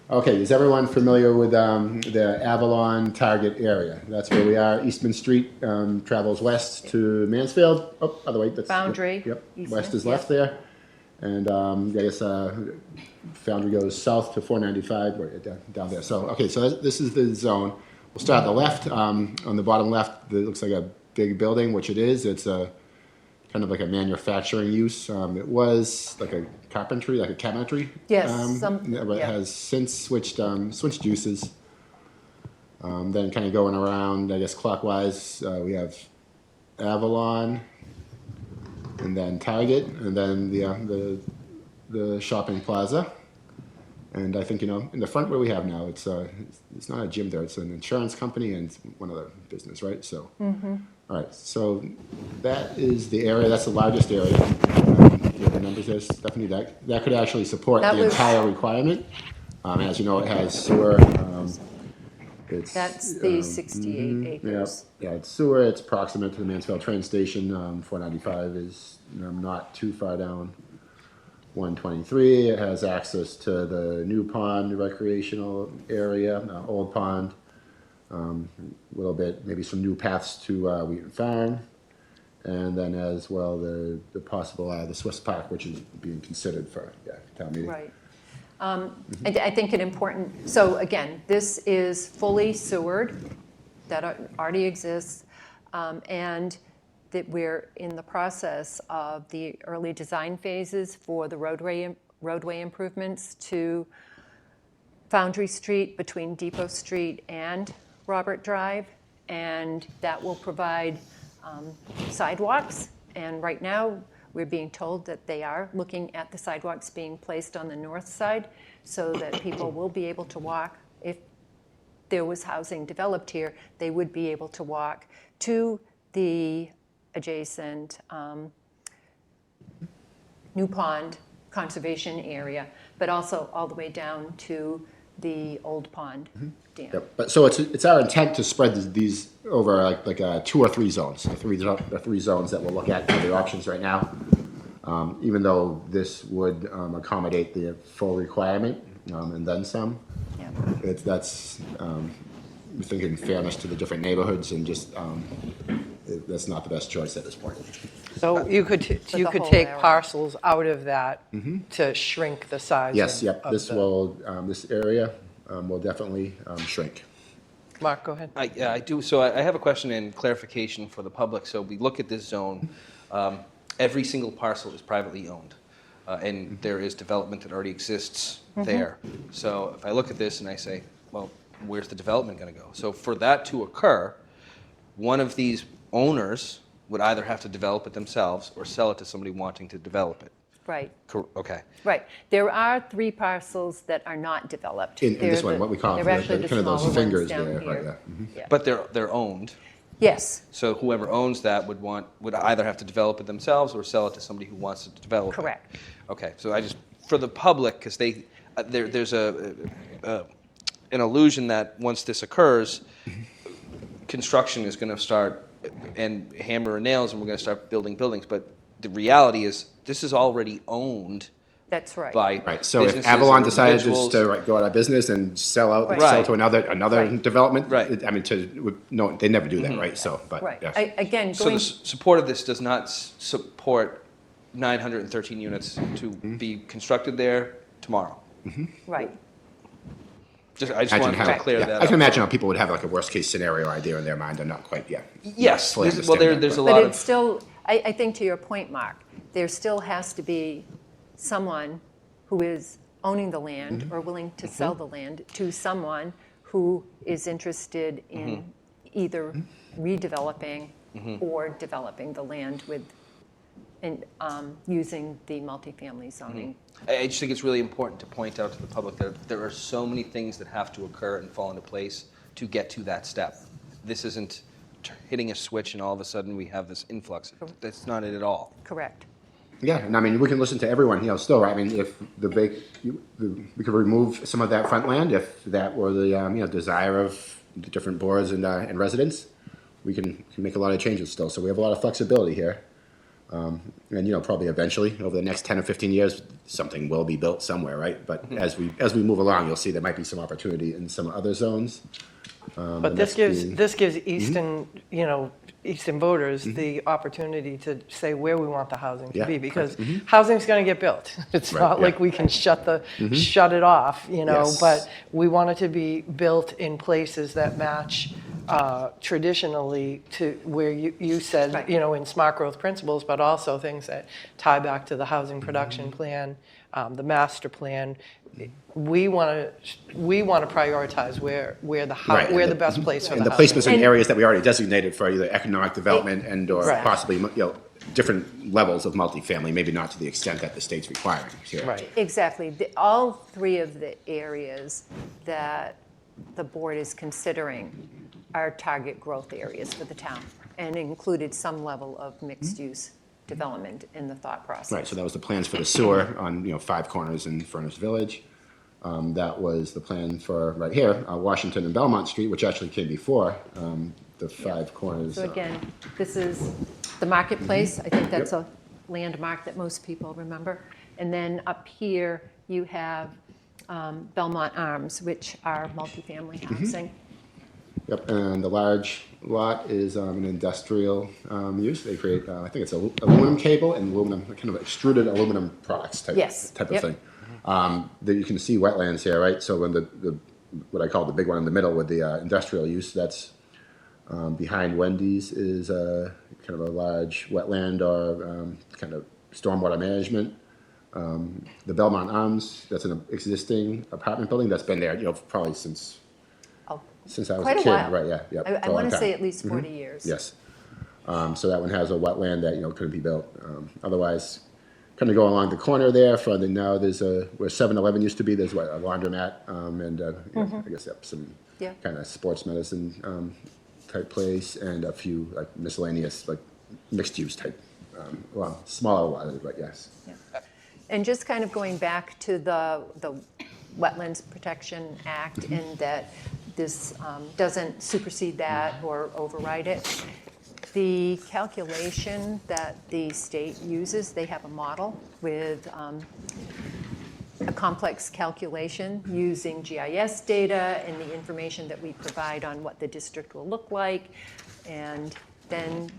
Okay, is everyone familiar with the Avalon target area? That's where we are. Eastman Street travels west to Mansfield. Oh, other way. That's, Foundry, Yep. Eastman, West is yep. left there. And I guess Foundry goes south to 495, right down there. So, okay, so this is the zone. We'll start at the left. On the bottom left, it looks like a big building, which it is. It's a kind of like a manufacturing use. It was like a cabinetry. Yes, But it yeah. has since switched uses. Then kind of going around, I guess clockwise, we have Avalon, and then Target, and then the shopping plaza. And I think, in the front where we have now, it's not a gym there, it's an insurance company and one other business, right? So, all right, so that is the area, that's the largest area. You have the numbers there, Stephanie, that could actually support That the was- entire requirement. As you know, it has sewer. That's the 68 acres. Yeah, it's sewer, it's proximate to the Mansfield train station. 495 is not too far down. 123, it has access to the new pond recreational area, old pond, a little bit, maybe some new paths to Wheaton Farm, and then as well the possible the Swiss Park, which is being considered for town meeting. Right. I think an important, so again, this is fully sewered, that already exists, and that we're in the process of the early design phases for the roadway improvements to Foundry Street between Depot Street and Robert Drive, and that will provide sidewalks. And right now, we're being told that they are looking at the sidewalks being placed on the north side so that people will be able to walk. If there was housing developed here, they would be able to walk to the adjacent New Pond Conservation Area, but also all the way down to the Old Pond Dam. Yep. But so it's our intent to spread these over like 2 or 3 zones, the three zones that we'll look at for the options right now. Even though this would accommodate the full requirement and then some. Yeah. That's we think in fairness to the different neighborhoods and just that's not the best choice at this point. So you could the whole take area. parcels out of that to shrink the size. Yes, of- yep. of This the- will this area will definitely shrink. Mark, go ahead. I do. So I have a question and clarification for the public. So we look at this zone. Every single parcel is privately owned, and there is development that already exists there. So if I look at this and I say, well, where's the development going to go? So for that to occur, one of these owners would either have to develop it themselves or sell it to somebody wanting to develop it. Right, Okay. right. There are 3 parcels that are not developed. In this They're one, what we call they're actually the kind of those smaller ones fingers down there, here. right? Yeah. Yeah. But they're owned. Yes, So whoever owns that would either have to develop it themselves or sell it to somebody who wants to develop it. correct. Okay, so I just for the public because there's an illusion that once this occurs, construction is going to start and hammer and nails, and we're going to start building buildings. But the reality is, this is already owned That's right. by Right. So if businesses Avalon or decided individuals. just to go out of business and sell out, Right. sell to another Right. development, Right. I mean, no, they never do that, right? So, but Right. yes. Again, So going, the support of this does not support 913 units to be constructed there tomorrow. right. I just Imagine wanted to how- clear yeah, that I can up. imagine how people would have like a worst case scenario idea in their mind. I'm not quite, Yes, fully well, understand that, there's a but- lot But it's of still, I think to your point, Mark, there still has to be someone who is owning the land or willing to sell the land to someone who is interested in either redeveloping or developing the land with, and using the multifamily zoning. I just think it's really important to point out to the public that there are so many things that have to occur and fall into place to get to that step. This isn't hitting a switch and all of a sudden we have this influx. That's not it at all. Correct. Yeah, and I mean, we can listen to everyone, still, I mean, if we could remove some of that front land, if that were the, desire of the different boards and residents, we can make a lot of changes still, so we have a lot of flexibility here. And, probably eventually, over the next 10 or 15 years, something will be built somewhere, right? But as we move along, you'll see there might be some opportunity in some other zones. But and this that's gives Easton, Easton voters the opportunity to say where we want the housing to Yeah, be, because correct. housing's going to get built. It's Right, not yeah. like we can shut it off, Yes. but we want it to be built in places that match traditionally to where you said, Right. in smart growth principles, but also things that tie back to the housing production plan, the master plan. We want to prioritize where Right, where and the best place for and the the housing. placements in areas that we already designated for either economic development and or Right. possibly, different levels of multifamily, maybe not to the extent that the state's requiring here. Right. Exactly. All three of the areas that the board is considering are target growth areas for the town and included some level of mixed-use development in the thought process. Right, so that was the plans for the sewer on, Five Corners in Furnace Village. That was the plan for, right here, Washington and Belmont Street, which actually came before the Five Corners. So again, this is the marketplace. I think that's a landmark that most people remember. And then up here, you have Belmont Arms, which are multifamily housing. Yep, and the large lot is an industrial use. They create, I think it's aluminum cable and aluminum, kind of extruded aluminum products type of Yep. thing. That you can see wetlands here, right? So when the what I call the big one in the middle with the industrial use, that's behind Wendy's is kind of a large wetland or kind of stormwater management. The Belmont Arms, that's an existing apartment building that's been there, probably since I was Quite a a kid. while. Right, yeah. I for a long want to time. say at least 40 Mhm. years. Yes. So that one has a wetland that, couldn't be built. Otherwise, kind of go along the corner there for now there's where 7-Eleven used to be, there's a laundromat, and I guess some kind of sports medicine type place and a few like miscellaneous like mixed use type, smaller ones, but yes. And just kind of going back to the Wetlands Protection Act, in that this doesn't supersede that or override it. The calculation that the state uses, they have a model with a complex calculation using GIS data and the information that we provide on what the district will look like. And then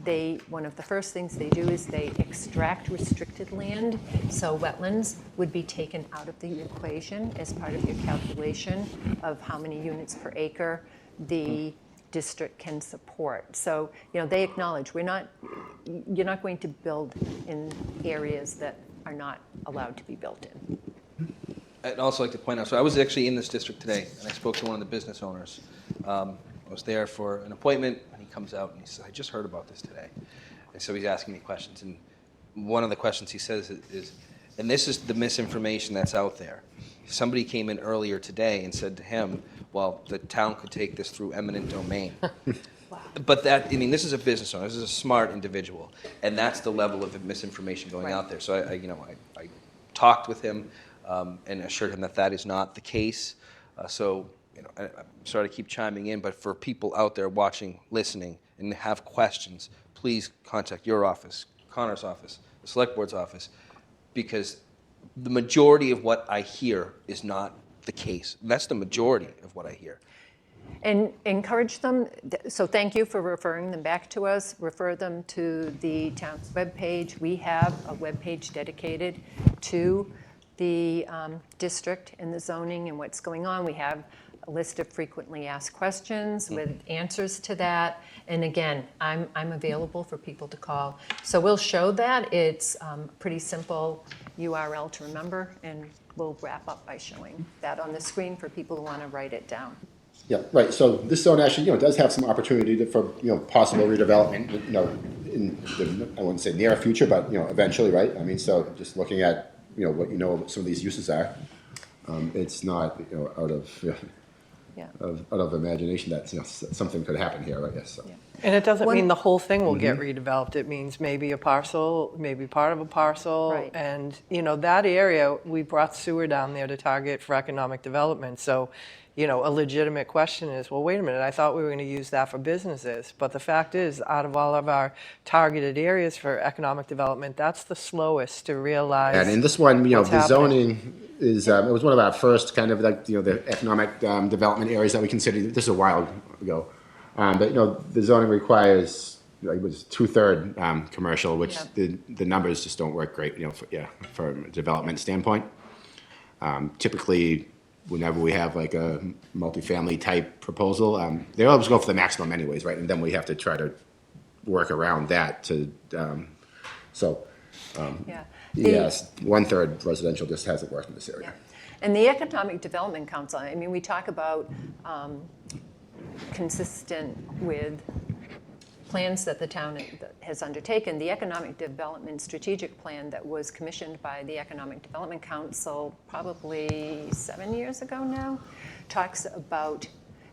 one of the first things they do is they extract restricted land. So wetlands would be taken out of the equation as part of your calculation of how many units per acre the district can support. So, they acknowledge you're not going to build in areas that are not allowed to be built in. I'd also like to point out, so I was actually in this district today, and I spoke to one of the business owners. I was there for an appointment, and he comes out and he says, I just heard about this today. And so he's asking me questions, and one of the questions he says is, and this is the misinformation that's out there. Somebody came in earlier today and said to him, well, the town could take this through eminent domain. But this is a business owner, this is a smart individual, and that's the level of misinformation going out there. So I talked with him and assured him that that is not the case. I'm sorry to keep chiming in, but for people out there watching, listening, and have questions, please contact your office, Connor's office, the select board's office, because the majority of what I hear is not the case. That's the majority of what I hear. And encourage them, so thank you for referring them back to us. Refer them to the town's webpage. We have a webpage dedicated to the district and the zoning and what's going on. We have a list of frequently asked questions with answers to that. And again, I'm available for people to call. So we'll show that. It's pretty simple URL to remember, and we'll wrap up by showing that on the screen for people who want to write it down. Yeah, right. So this zone actually, does have some opportunity for, possible redevelopment, in the, I wouldn't say near future, but, eventually, right? I mean, so just looking at, what some of these uses are, it's not, out of imagination that, something could happen here, I guess, so. And it doesn't mean the whole thing will get redeveloped. It means maybe a parcel, maybe part of a parcel. Right. And, that area, we brought sewer down there to target for economic development. So, a legitimate question is, well, wait a minute, I thought we were going to use that for businesses. But the fact is, out of all of our targeted areas for economic development, that's the slowest to realize. And in this one, what's the happening. zoning is, it was one of our first kind of like, the economic development areas that we considered, this is a while ago. But, the zoning requires, it was 2/3 commercial, which the numbers just don't work great, from a development standpoint. Typically, whenever we have like a multifamily type proposal, they always go for the maximum anyways, right? And then we have to try to work around that to, Yeah. yes, 1/3 residential just hasn't worked in this area. And the Economic Development Council, I mean, we talk about consistent with plans that the town has undertaken. The Economic Development Strategic Plan that was commissioned by the Economic Development Council probably 7 years ago now, talks about,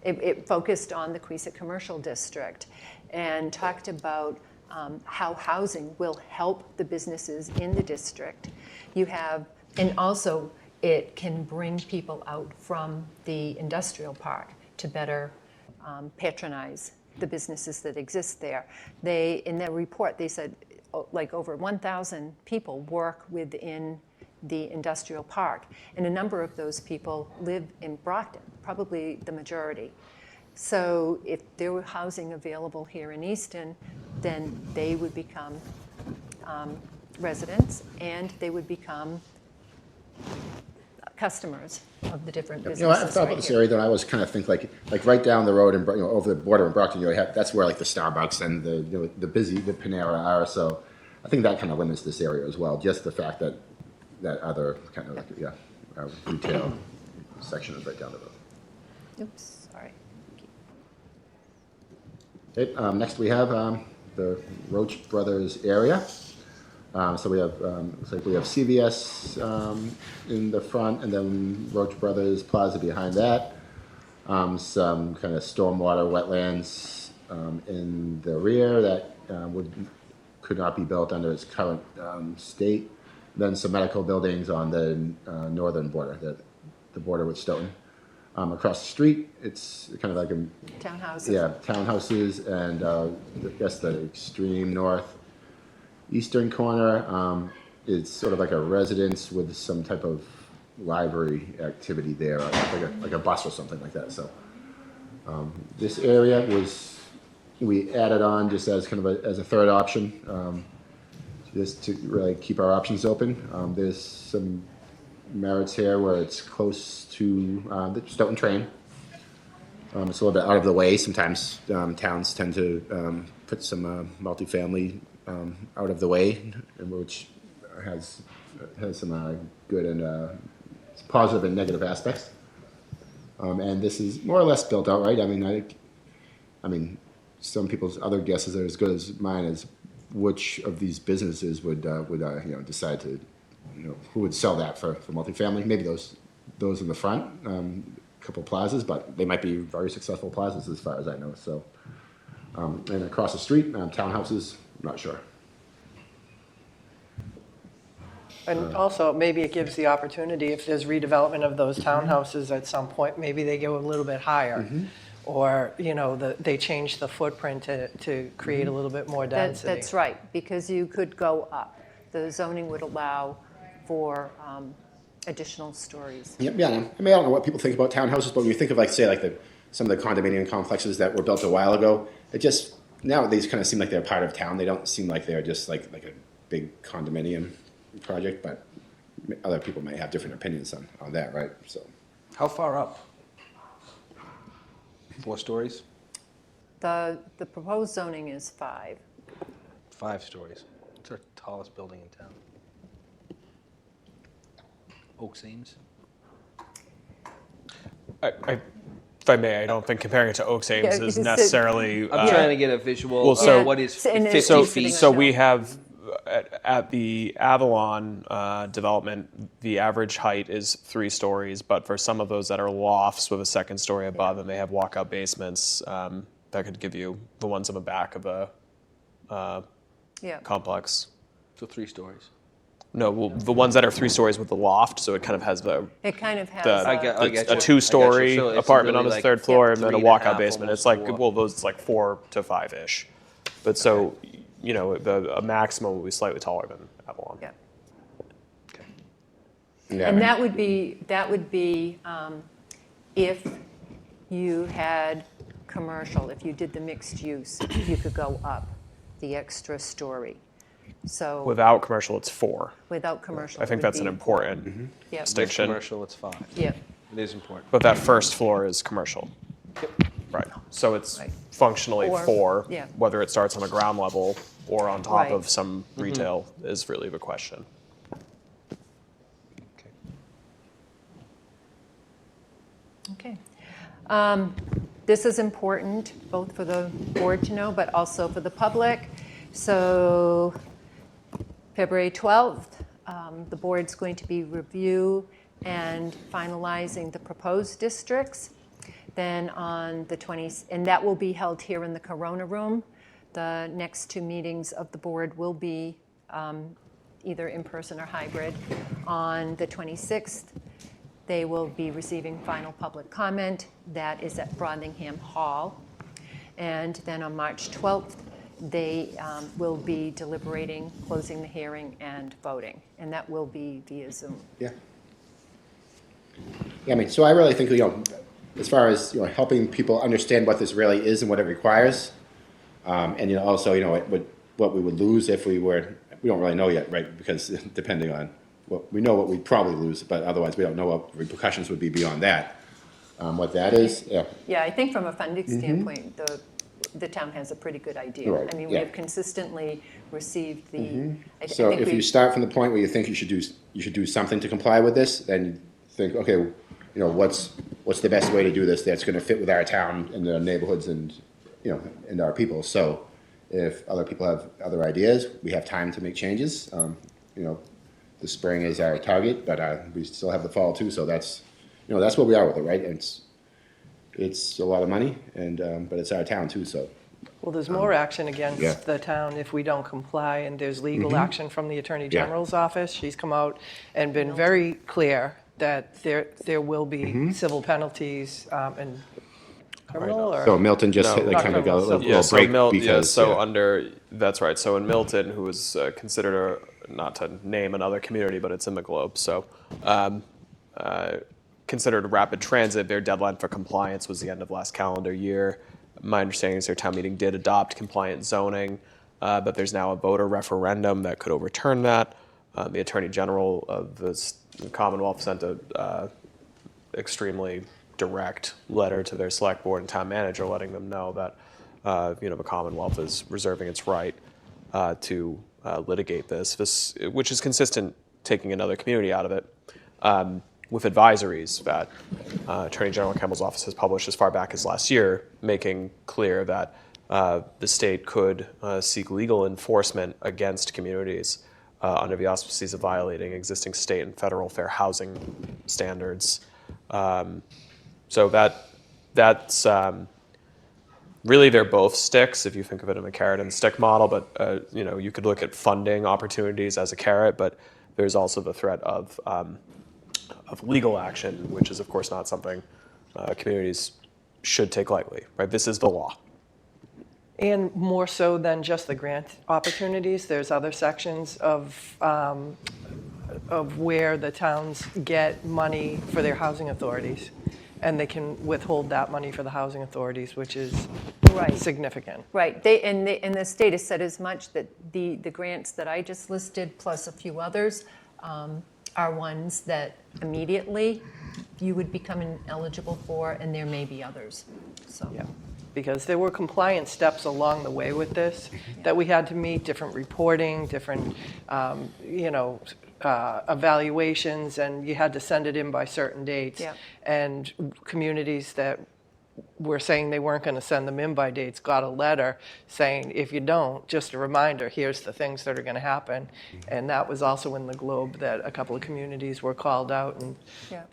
it focused on the Queeset Commercial District and talked about how housing will help the businesses in the district. You have, and also it can bring people out from the industrial park to better patronize the businesses that exist there. They, in their report, they said like over 1,000 people work within the industrial park, and a number of those people live in Brockton, probably the majority. So if there were housing available here in Easton, then they would become residents, and they would become customers of the different businesses. You know, I thought right about this here. area, though. I always kind of think like right down the road and over the border in Brockton, that's where like the Starbucks and the Panera are. So I think that kind of limits this area as well. Just the fact that other kind of retail section is right down the road. Oops, sorry. Okay, next we have the Roach Brothers area. So we have, looks like we have CVS in the front, and then Roach Brothers Plaza behind that. Some kind of stormwater wetlands in the rear that could not be built under its current state. Then some medical buildings on the northern border, the border with Stoughton. Across the street, it's kind of like a townhouses. Yeah, townhouses, and I guess the extreme north. Eastern corner is sort of like a residence with some type of library activity there, like a bus or something like that. So this area we added on just as kind of as a third option, just to really keep our options open. There's some merits here where it's close to the Stoughton train. It's a little bit out of the way. Sometimes towns tend to put some multifamily out of the way, which has some good and positive and negative aspects. And this is more or less built out, right? I mean, some people's other guesses are as good as mine as which of these businesses would decide to, who would sell that for multifamily. Maybe those in the front, a couple plazas, but they might be very successful plazas as far as I know. So, and across the street, townhouses. I'm not sure. And also, maybe it gives the opportunity, if there's redevelopment of those townhouses at some point, maybe they go a little bit higher. Or, they change the footprint to create a little bit more density. That's right, because you could go up. The zoning would allow for additional stories. Yeah. I mean, I don't know what people think about townhouses, but when you think of some of the condominium complexes that were built a while ago, now these kind of seem like they're part of town. They don't seem like they're just like a big condominium project, but other people may have different opinions on that, right? So, How far up? 4 stories? The proposed zoning is 5. 5 stories. It's our tallest building in town. Oak Ames? If I may, I don't think comparing it to Oak Ames is necessarily. I'm trying to get a visual Well, so of what is 50 feet. So we have at the Avalon development, the average height is 3 stories, but for some of those that are lofts with a second story above, and they have walkout basements, that could give you the ones on the back of a complex. So 3 stories. No, well, the ones that are 3 stories with the loft, so it kind of has It kind of has I get you. a 2-story So it's apartment really on the like 3rd floor, and then a 3.5, walkout basement. almost It's like 4. those like 4 to 5-ish. But so a maximum would be slightly taller than Avalon. Yeah. yeah, And that would be if you had commercial, if you did the mixed use, you could go up the extra story. So Without commercial, it's 4. without commercial, I think it would that's an be- important Yep. distinction. Commercial, it's 5. Yep. It is important. But that first floor is commercial. Right. So it's functionally Or- for yeah. whether it starts on the ground level or on top Right. of some retail is really the question. Okay. This is important, both for the board to know, but also for the public. So February 12th, the board's going to be review and finalizing the proposed districts. Then on the 20th, and that will be held here in the Corona Room. The next two meetings of the board will be either in person or hybrid. On the 26th, they will be receiving final public comment. That is at Frothingham Hall. And then on March 12th, they will be deliberating, closing the hearing, and voting. And that will be via Zoom. Yeah. Yeah, I mean, so I really think, as far as, helping people understand what this really is and what it requires, and, also, what we would lose if we don't really know yet, right? Because depending on we know what we'd probably lose, but otherwise we don't know what repercussions would be beyond that. What that is, yeah. Yeah, I think from a funding standpoint, the town has a pretty good idea. Right, I mean, we yeah. have consistently received the. I So think if you start from the point where you think you should do something to comply with this, then you think, okay, what's the best way to do this that's going to fit with our town and the neighborhoods and and our people. So if other people have other ideas, we have time to make changes. The spring is our target, but we still have the fall too. So that's that's where we are with it, right? It's a lot of money, and but it's our town too. So. Well, there's more action against yeah. the town if we don't comply, and there's legal Mhm. action from the Attorney Yeah. General's office. She's come out and been very clear that there will be civil penalties and criminal or. So Milton just No. like Not kind of got a criminal, little break because that's right. So in Milton, who was considered not to name another community, but it's in the globe. So considered rapid transit, their deadline for compliance was the end of last calendar year. My understanding is their town meeting did adopt compliant zoning, but there's now a voter referendum that could overturn that. The Attorney General of the Commonwealth sent a extremely direct letter to their select board and town manager, letting them know that the Commonwealth is reserving its right to litigate this, which is consistent, taking another community out of it, with advisories that Attorney General Campbell's office has published as far back as last year, making clear that the state could seek legal enforcement against communities under the auspices of violating existing state and federal fair housing standards. So that's really, they're both sticks if you think of it in a carrot and stick model. But you could look at funding opportunities as a carrot, but there's also the threat of legal action, which is of course not something communities should take lightly. Right? This is the law. And more so than just the grant opportunities, there's other sections of where the towns get money for their housing authorities. And they can withhold that money for the housing authorities, which is significant. Right, and the state has said as much, that the grants that I just listed, plus a few others, are ones that immediately you would become eligible for, and there may be others, so. Yeah, because there were compliance steps along the way with this that we had to meet, different reporting, different, evaluations, and you had to send it in by certain dates. Yeah. And communities that were saying they weren't going to send them in by dates got a letter saying, if you don't, just a reminder, here's the things that are going to happen. And that was also in the Globe, that a couple of communities were called out, and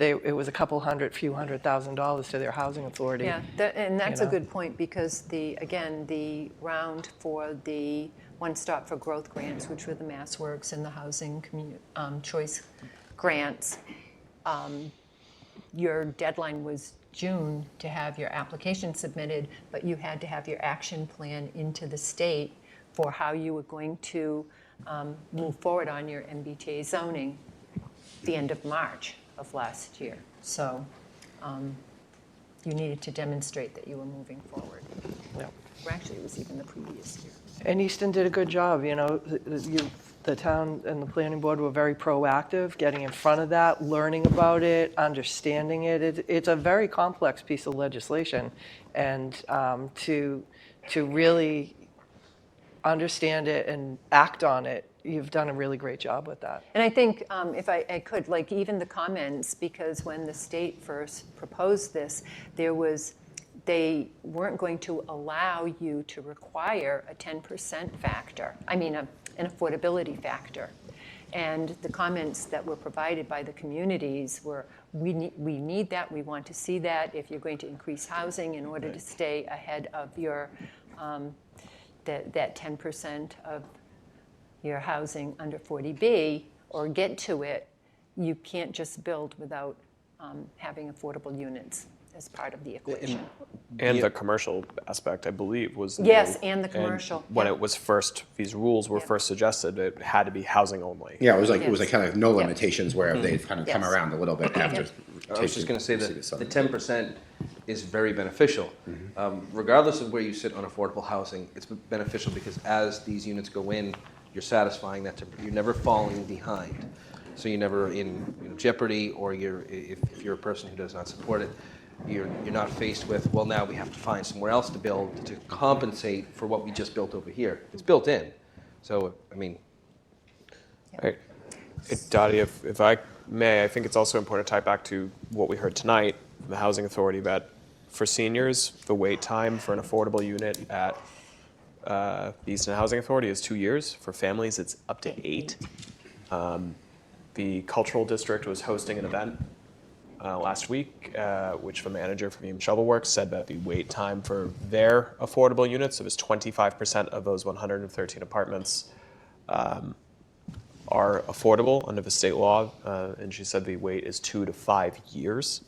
it was a few $100,000 to their housing authority. Yeah, and that's a good point, because the round for the One Stop for Growth grants, which were the MassWorks and the Housing Choice grants, your deadline was June to have your application submitted, but you had to have your action plan into the state for how you were going to move forward on your MBTA zoning the end of March of last year. So you needed to demonstrate that you were moving forward. Yep. Or actually, it was even the previous year. And Easton did a good job, the town and the planning board were very proactive, getting in front of that, learning about it, understanding it. It's a very complex piece of legislation, and to really understand it and act on it, you've done a really great job with that. And I think if I could, like even the comments, because when the state first proposed this, they weren't going to allow you to require a 10% factor, an affordability factor. And the comments that were provided by the communities were, we need that, we want to see that if you're going to increase housing in order to stay ahead of your, that 10% of your housing under 40B, or get to it, you can't just build without having affordable units as part of the equation. And the commercial aspect, I believe, was new. Yes, and the commercial. When it was first, these rules were first suggested, it had to be housing only. Yeah, it was like kind of no limitations where they've kind of come Yes. around a little bit after. I was just going to say that the 10% is very beneficial. Regardless of where you sit on affordable housing, it's beneficial because as these units go in, you're satisfying that you're never falling behind. So you're never in jeopardy, or if you're a person who does not support it, you're not faced with, well, now we have to find somewhere else to build to compensate for what we just built over here. It's built in. So, I mean. Right. Dottie, if I may, I think it's also important to tie back to what we heard tonight, the Housing Authority, that for seniors, the wait time for an affordable unit at the Easton Housing Authority is 2 years. For families, it's up to 8. The Cultural District was hosting an event last week, which the manager from EM Shovelworks said that the wait time for their affordable units, it was 25% of those 113 apartments are affordable under the state law, and she said the wait is 2 to 5 years.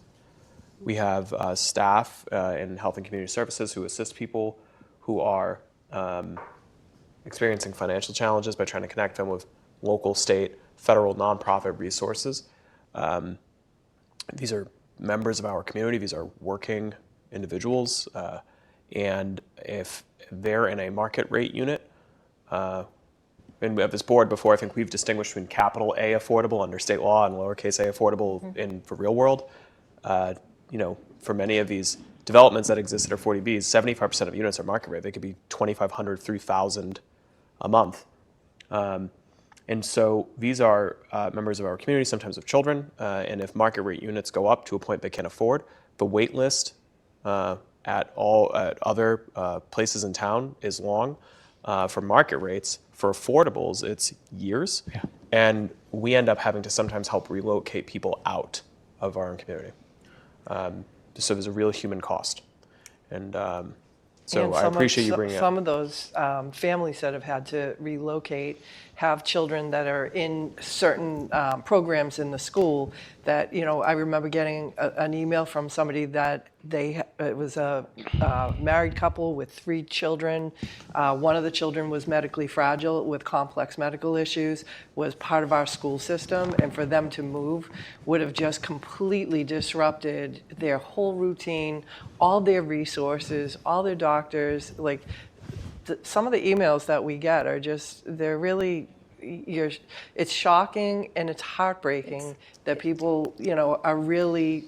We have staff in Health and Community Services who assist people who are experiencing financial challenges by trying to connect them with local, state, federal, nonprofit resources. These are members of our community. These are working individuals. And if they're in a market rate unit, and we have this board before, I think we've distinguished between capital A affordable under state law and lowercase a affordable in for real world. For many of these developments that exist that are 40Bs, 75% of units are market rate. They could be $2,500, $3,000 a month. And so these are members of our community, sometimes with children, and if market rate units go up to a point they can't afford, the wait list at other places in town is long. For market rates, for affordables, it's years. Yeah. And we end up having to sometimes help relocate people out of our own community. So there's a real human cost. And so I appreciate you bringing it up. Some of those families that have had to relocate have children that are in certain programs in the school that, I remember getting an email from somebody that it was a married couple with 3 children. One of the children was medically fragile with complex medical issues, was part of our school system, and for them to move would have just completely disrupted their whole routine, all their resources, all their doctors. Like, some of the emails that we get are they're really, it's shocking and it's heartbreaking that people, are really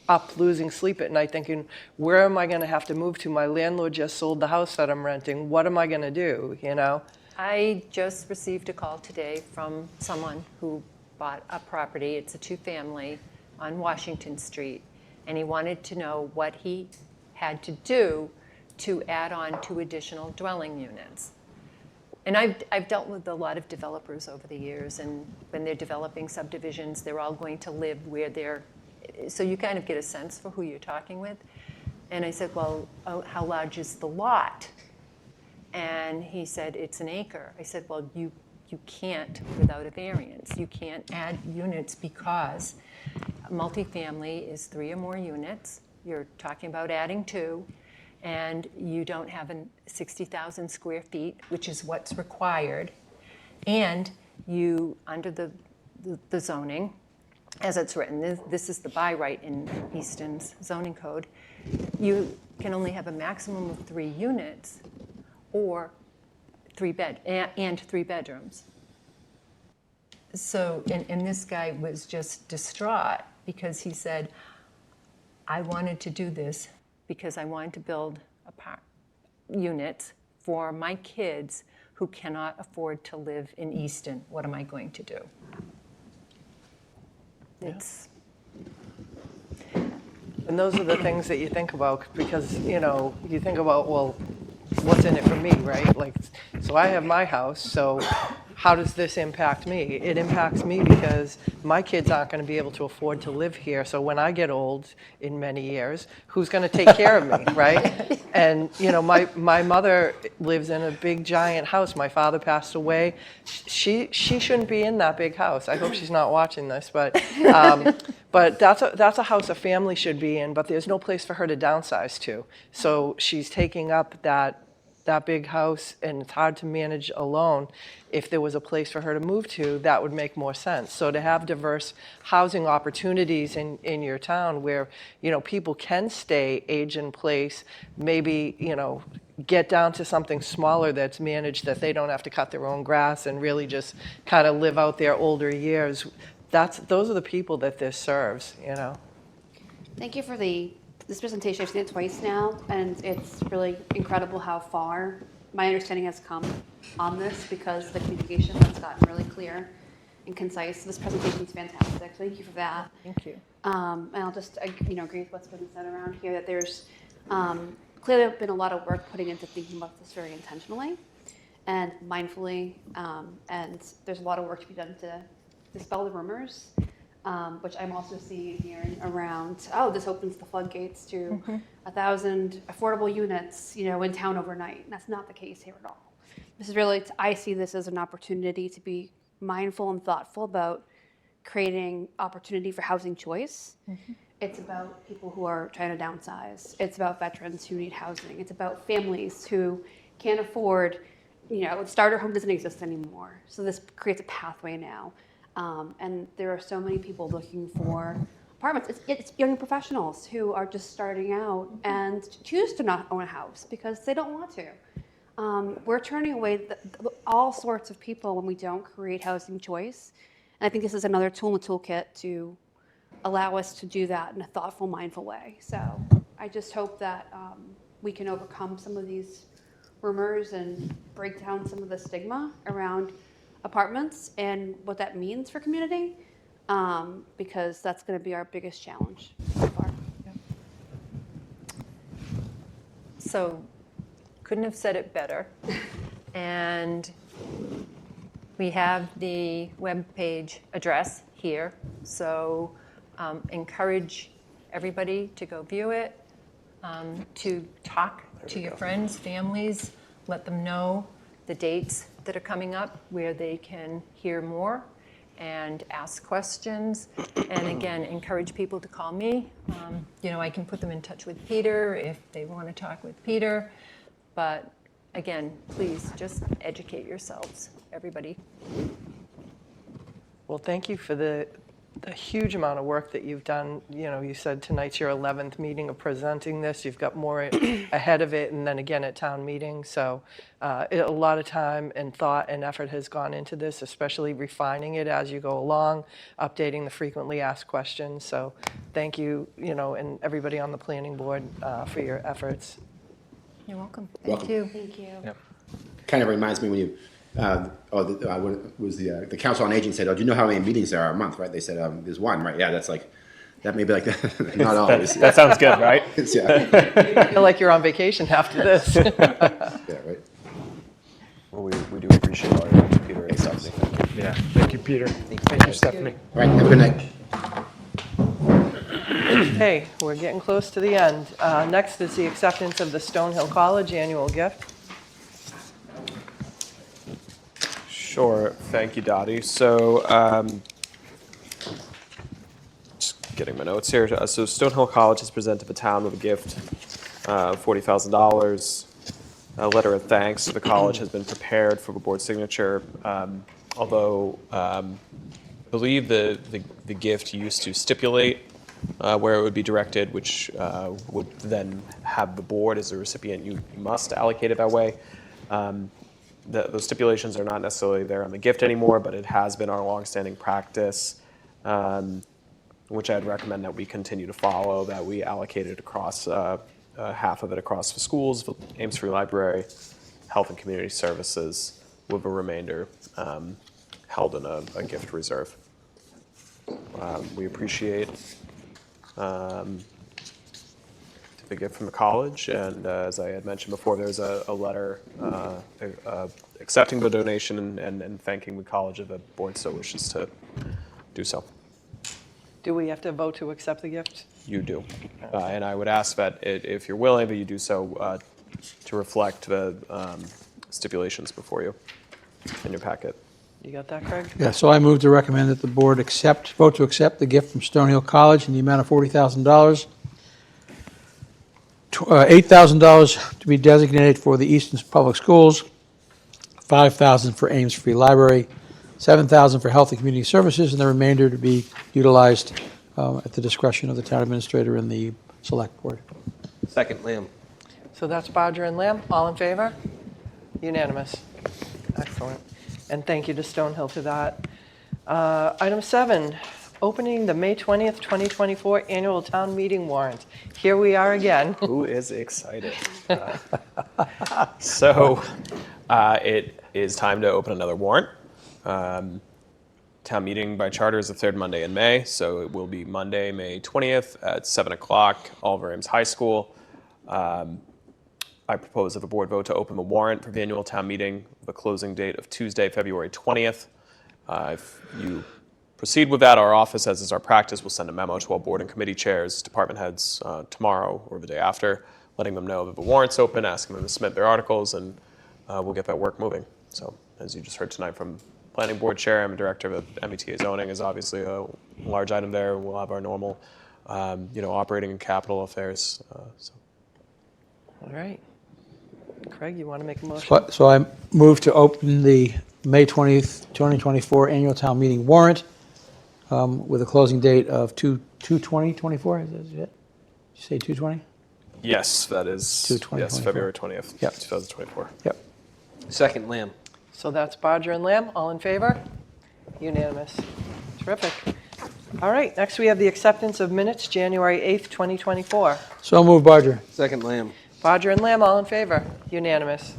up losing sleep at night thinking, where am I going to have to move to? My landlord just sold the house that I'm renting. What am I going to do, I just received a call today from someone who bought a property. It's a 2-family on Washington Street, and he wanted to know what he had to do to add on 2 additional dwelling units. And I've dealt with a lot of developers over the years, and when they're developing subdivisions, they're all going to live where they're, so you kind of get a sense for who you're talking with. And I said, well, how large is the lot? And he said, it's 1 acre. I said, well, you can't without a variance. You can't add units because multifamily is 3 or more units. You're talking about adding 2. And you don't have 60,000 square feet, which is what's required. And you, under the zoning, as it's written, this is the by right in Easton's zoning code, you can only have a maximum of 3 units or 3 bedrooms. So, and this guy was just distraught because he said, I wanted to do this because I wanted to build units for my kids who cannot afford to live in Easton. What am I going to do? It's And those are the things that you think about because, you think about, well, what's in it for me, right? Like, so I have my house, so how does this impact me? It impacts me because my kids aren't going to be able to afford to live here. So when I get old in many years, who's going to take care of me, right? And, my mother lives in a big, giant house. My father passed away. She shouldn't be in that big house. I hope she's not watching this, but that's a house a family should be in, but there's no place for her to downsize to. So she's taking up that big house, and it's hard to manage alone. If there was a place for her to move to, that would make more sense. So to have diverse housing opportunities in your town where, people can stay age in place, maybe, get down to something smaller that's managed, that they don't have to cut their own grass and really just kind of live out their older years. Those are the people that this serves, Thank you for this presentation. I've seen it twice now, and it's really incredible how far my understanding has come on this because the communication has gotten really clear and concise. This presentation is fantastic. Thank you for that. Thank you. And I'll just agree with what's been said around here, that there's clearly been a lot of work putting into thinking about this very intentionally and mindfully, and there's a lot of work to be done to dispel the rumors, which I'm also seeing and hearing around, this opens the floodgates to 1,000 affordable units, in town overnight. And that's not the case here at all. This is really, I see this as an opportunity to be mindful and thoughtful about creating opportunity for housing choice. It's about people who are trying to downsize. It's about veterans who need housing. It's about families who can't afford, starter home doesn't exist anymore. So this creates a pathway now. And there are so many people looking for apartments. It's young professionals who are just starting out and choose to not own a house because they don't want to. We're turning away all sorts of people when we don't create housing choice. And I think this is another tool in the toolkit to allow us to do that in a thoughtful, mindful way. So I just hope that we can overcome some of these rumors and break down some of the stigma around apartments and what that means for community, because that's going to be our biggest challenge so far. So, couldn't have said it better. And we have the webpage address here, so encourage everybody to go view it, to talk to your friends, families, let them know the dates that are coming up where they can hear more and ask questions. And again, encourage people to call me. I can put them in touch with Peter if they want to talk with Peter. But again, please just educate yourselves, everybody. Well, thank you for the huge amount of work that you've done. You said tonight's your 11th meeting of presenting this. You've got more ahead of it, and then again at town meeting. So a lot of time and thought and effort has gone into this, especially refining it as you go along, updating the frequently asked questions. So thank you, and everybody on the planning board for your efforts. You're welcome. Welcome. Thank you. Thank you. Yep. Kind of reminds me when you, the Council on Aging said, do you know how many meetings there are a month, right? They said, there's one, right? Yeah, that may be like, not always. That sounds good, right? Yeah. I feel like you're on vacation after this. Yeah, right. Well, we do appreciate all your work, Peter and Stephanie. Thank you. Yeah, thank you, Peter. Thank you, Stephanie. All right, have a good night. Hey, we're getting close to the end. Next is the acceptance of the Stonehill College annual gift. Sure. Thank you, Dottie. So, just getting my notes here. So, Stonehill College has presented the town with a gift of $40,000. A letter of thanks to the college has been prepared for the board signature. Although I believe the gift used to stipulate where it would be directed, which would then have the board as a recipient. You must allocate it that way. those stipulations are not necessarily there on the gift anymore, but it has been our longstanding practice, which I'd recommend that we continue to follow, that we allocate it across, half of it across the schools, Ames Free Library, Health and Community Services, with a remainder held in a gift reserve. We appreciate the gift from the college, and as I had mentioned before, there's a letter accepting the donation and thanking the college if the board so wishes to do so. Do we have to vote to accept the gift? You do. And I would ask that if you're willing, that you do so to reflect the stipulations before you in your packet. You got that, Craig? Yeah, so I move to recommend that the board vote to accept the gift from Stonehill College in the amount of $40,000. $8,000 to be designated for the Easton Public Schools, $5,000 for Ames Free Library, $7,000 for Health and Community Services, and the remainder to be utilized at the discretion of the town administrator and the select board. Second, Lamb. So that's Bodger and Lamb. All in favor? Unanimous. Excellent. And thank you to Stonehill for that. Item 7, opening the May 20th, 2024 annual town meeting warrant. Here we are again. Who is excited? So it is time to open another warrant. Town meeting by charter is the third Monday in May, so it will be Monday, May 20th at 7 o'clock, Oliver Ames High School. I propose that the board vote to open the warrant for the annual town meeting with a closing date of Tuesday, February 20th. If you proceed with that, our office, as is our practice, will send a memo to all board and committee chairs, department heads tomorrow or the day after, letting them know that the warrant's open, asking them to submit their articles, and we'll get that work moving. So as you just heard tonight from planning board chair, I'm a director of MBTA zoning, is obviously a large item there. We'll have our normal, operating and capital affairs. All right. Craig, you want to make a motion? So I move to open the May 20th, 2024 annual town meeting warrant with a closing date of 2/20/24. Is that it? Did you say 2/20? Yes, that is 2/20/24. yes, February 20th, Yep. 2024. Yep. Second, Lamb. So that's Bodger and Lamb. All in favor? Unanimous. Terrific. All right, next we have the acceptance of minutes, January 8th, 2024. So moved, Barger. Second, Lamb. Bodger and Lamb, all in favor? Unanimous.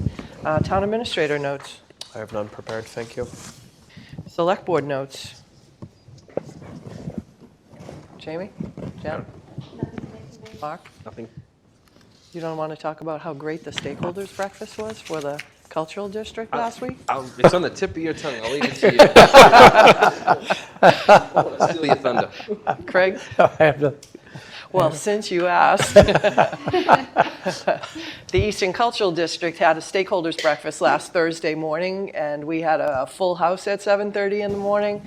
Town administrator notes. I have none prepared, thank you. Select board notes. Jamie? Jen? Mark? Nothing. You don't want to talk about how great the stakeholders breakfast was for the cultural district last week? It's on the tip of your tongue. I'll leave it to you. I want to steal your thunder. Craig? I have to. Well, since you asked, the Easton Cultural District had a stakeholders breakfast last Thursday morning, and we had a full house at 7:30 in the morning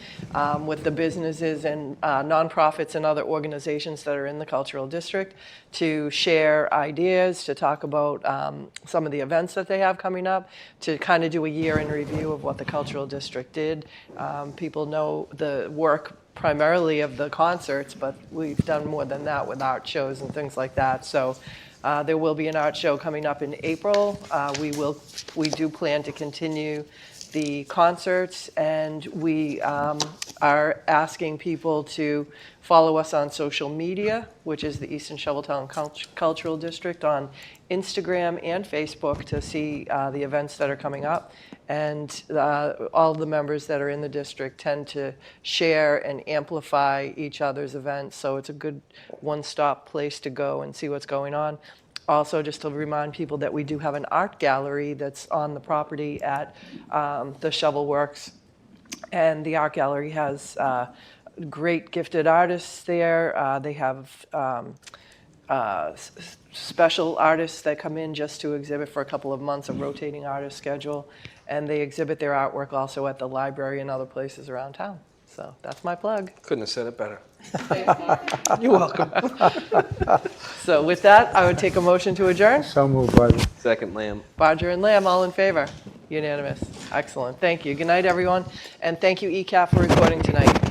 with the businesses and nonprofits and other organizations that are in the cultural district to share ideas, to talk about some of the events that they have coming up, to kind of do a year in review of what the cultural district did. People know the work primarily of the concerts, but we've done more than that with art shows and things like that. So there will be an art show coming up in April. We do plan to continue the concerts, and we are asking people to follow us on social media, which is the Easton Shoveltown Cultural District on Instagram and Facebook to see the events that are coming up. And all the members that are in the district tend to share and amplify each other's events, so it's a good one-stop place to go and see what's going on. Also, just to remind people that we do have an art gallery that's on the property at the Shovel Works, and the art gallery has great gifted artists there. They have special artists that come in just to exhibit for a couple of months, a rotating artist schedule, and they exhibit their artwork also at the library and other places around town. So that's my plug. Couldn't have said it better. You're welcome. So with that, I would take a motion to adjourn. So moved, Barger. Second, Lamb. Bodger and Lamb, all in favor? Unanimous. Excellent. Thank you. Good night, everyone. And thank you, ECAP, for recording tonight.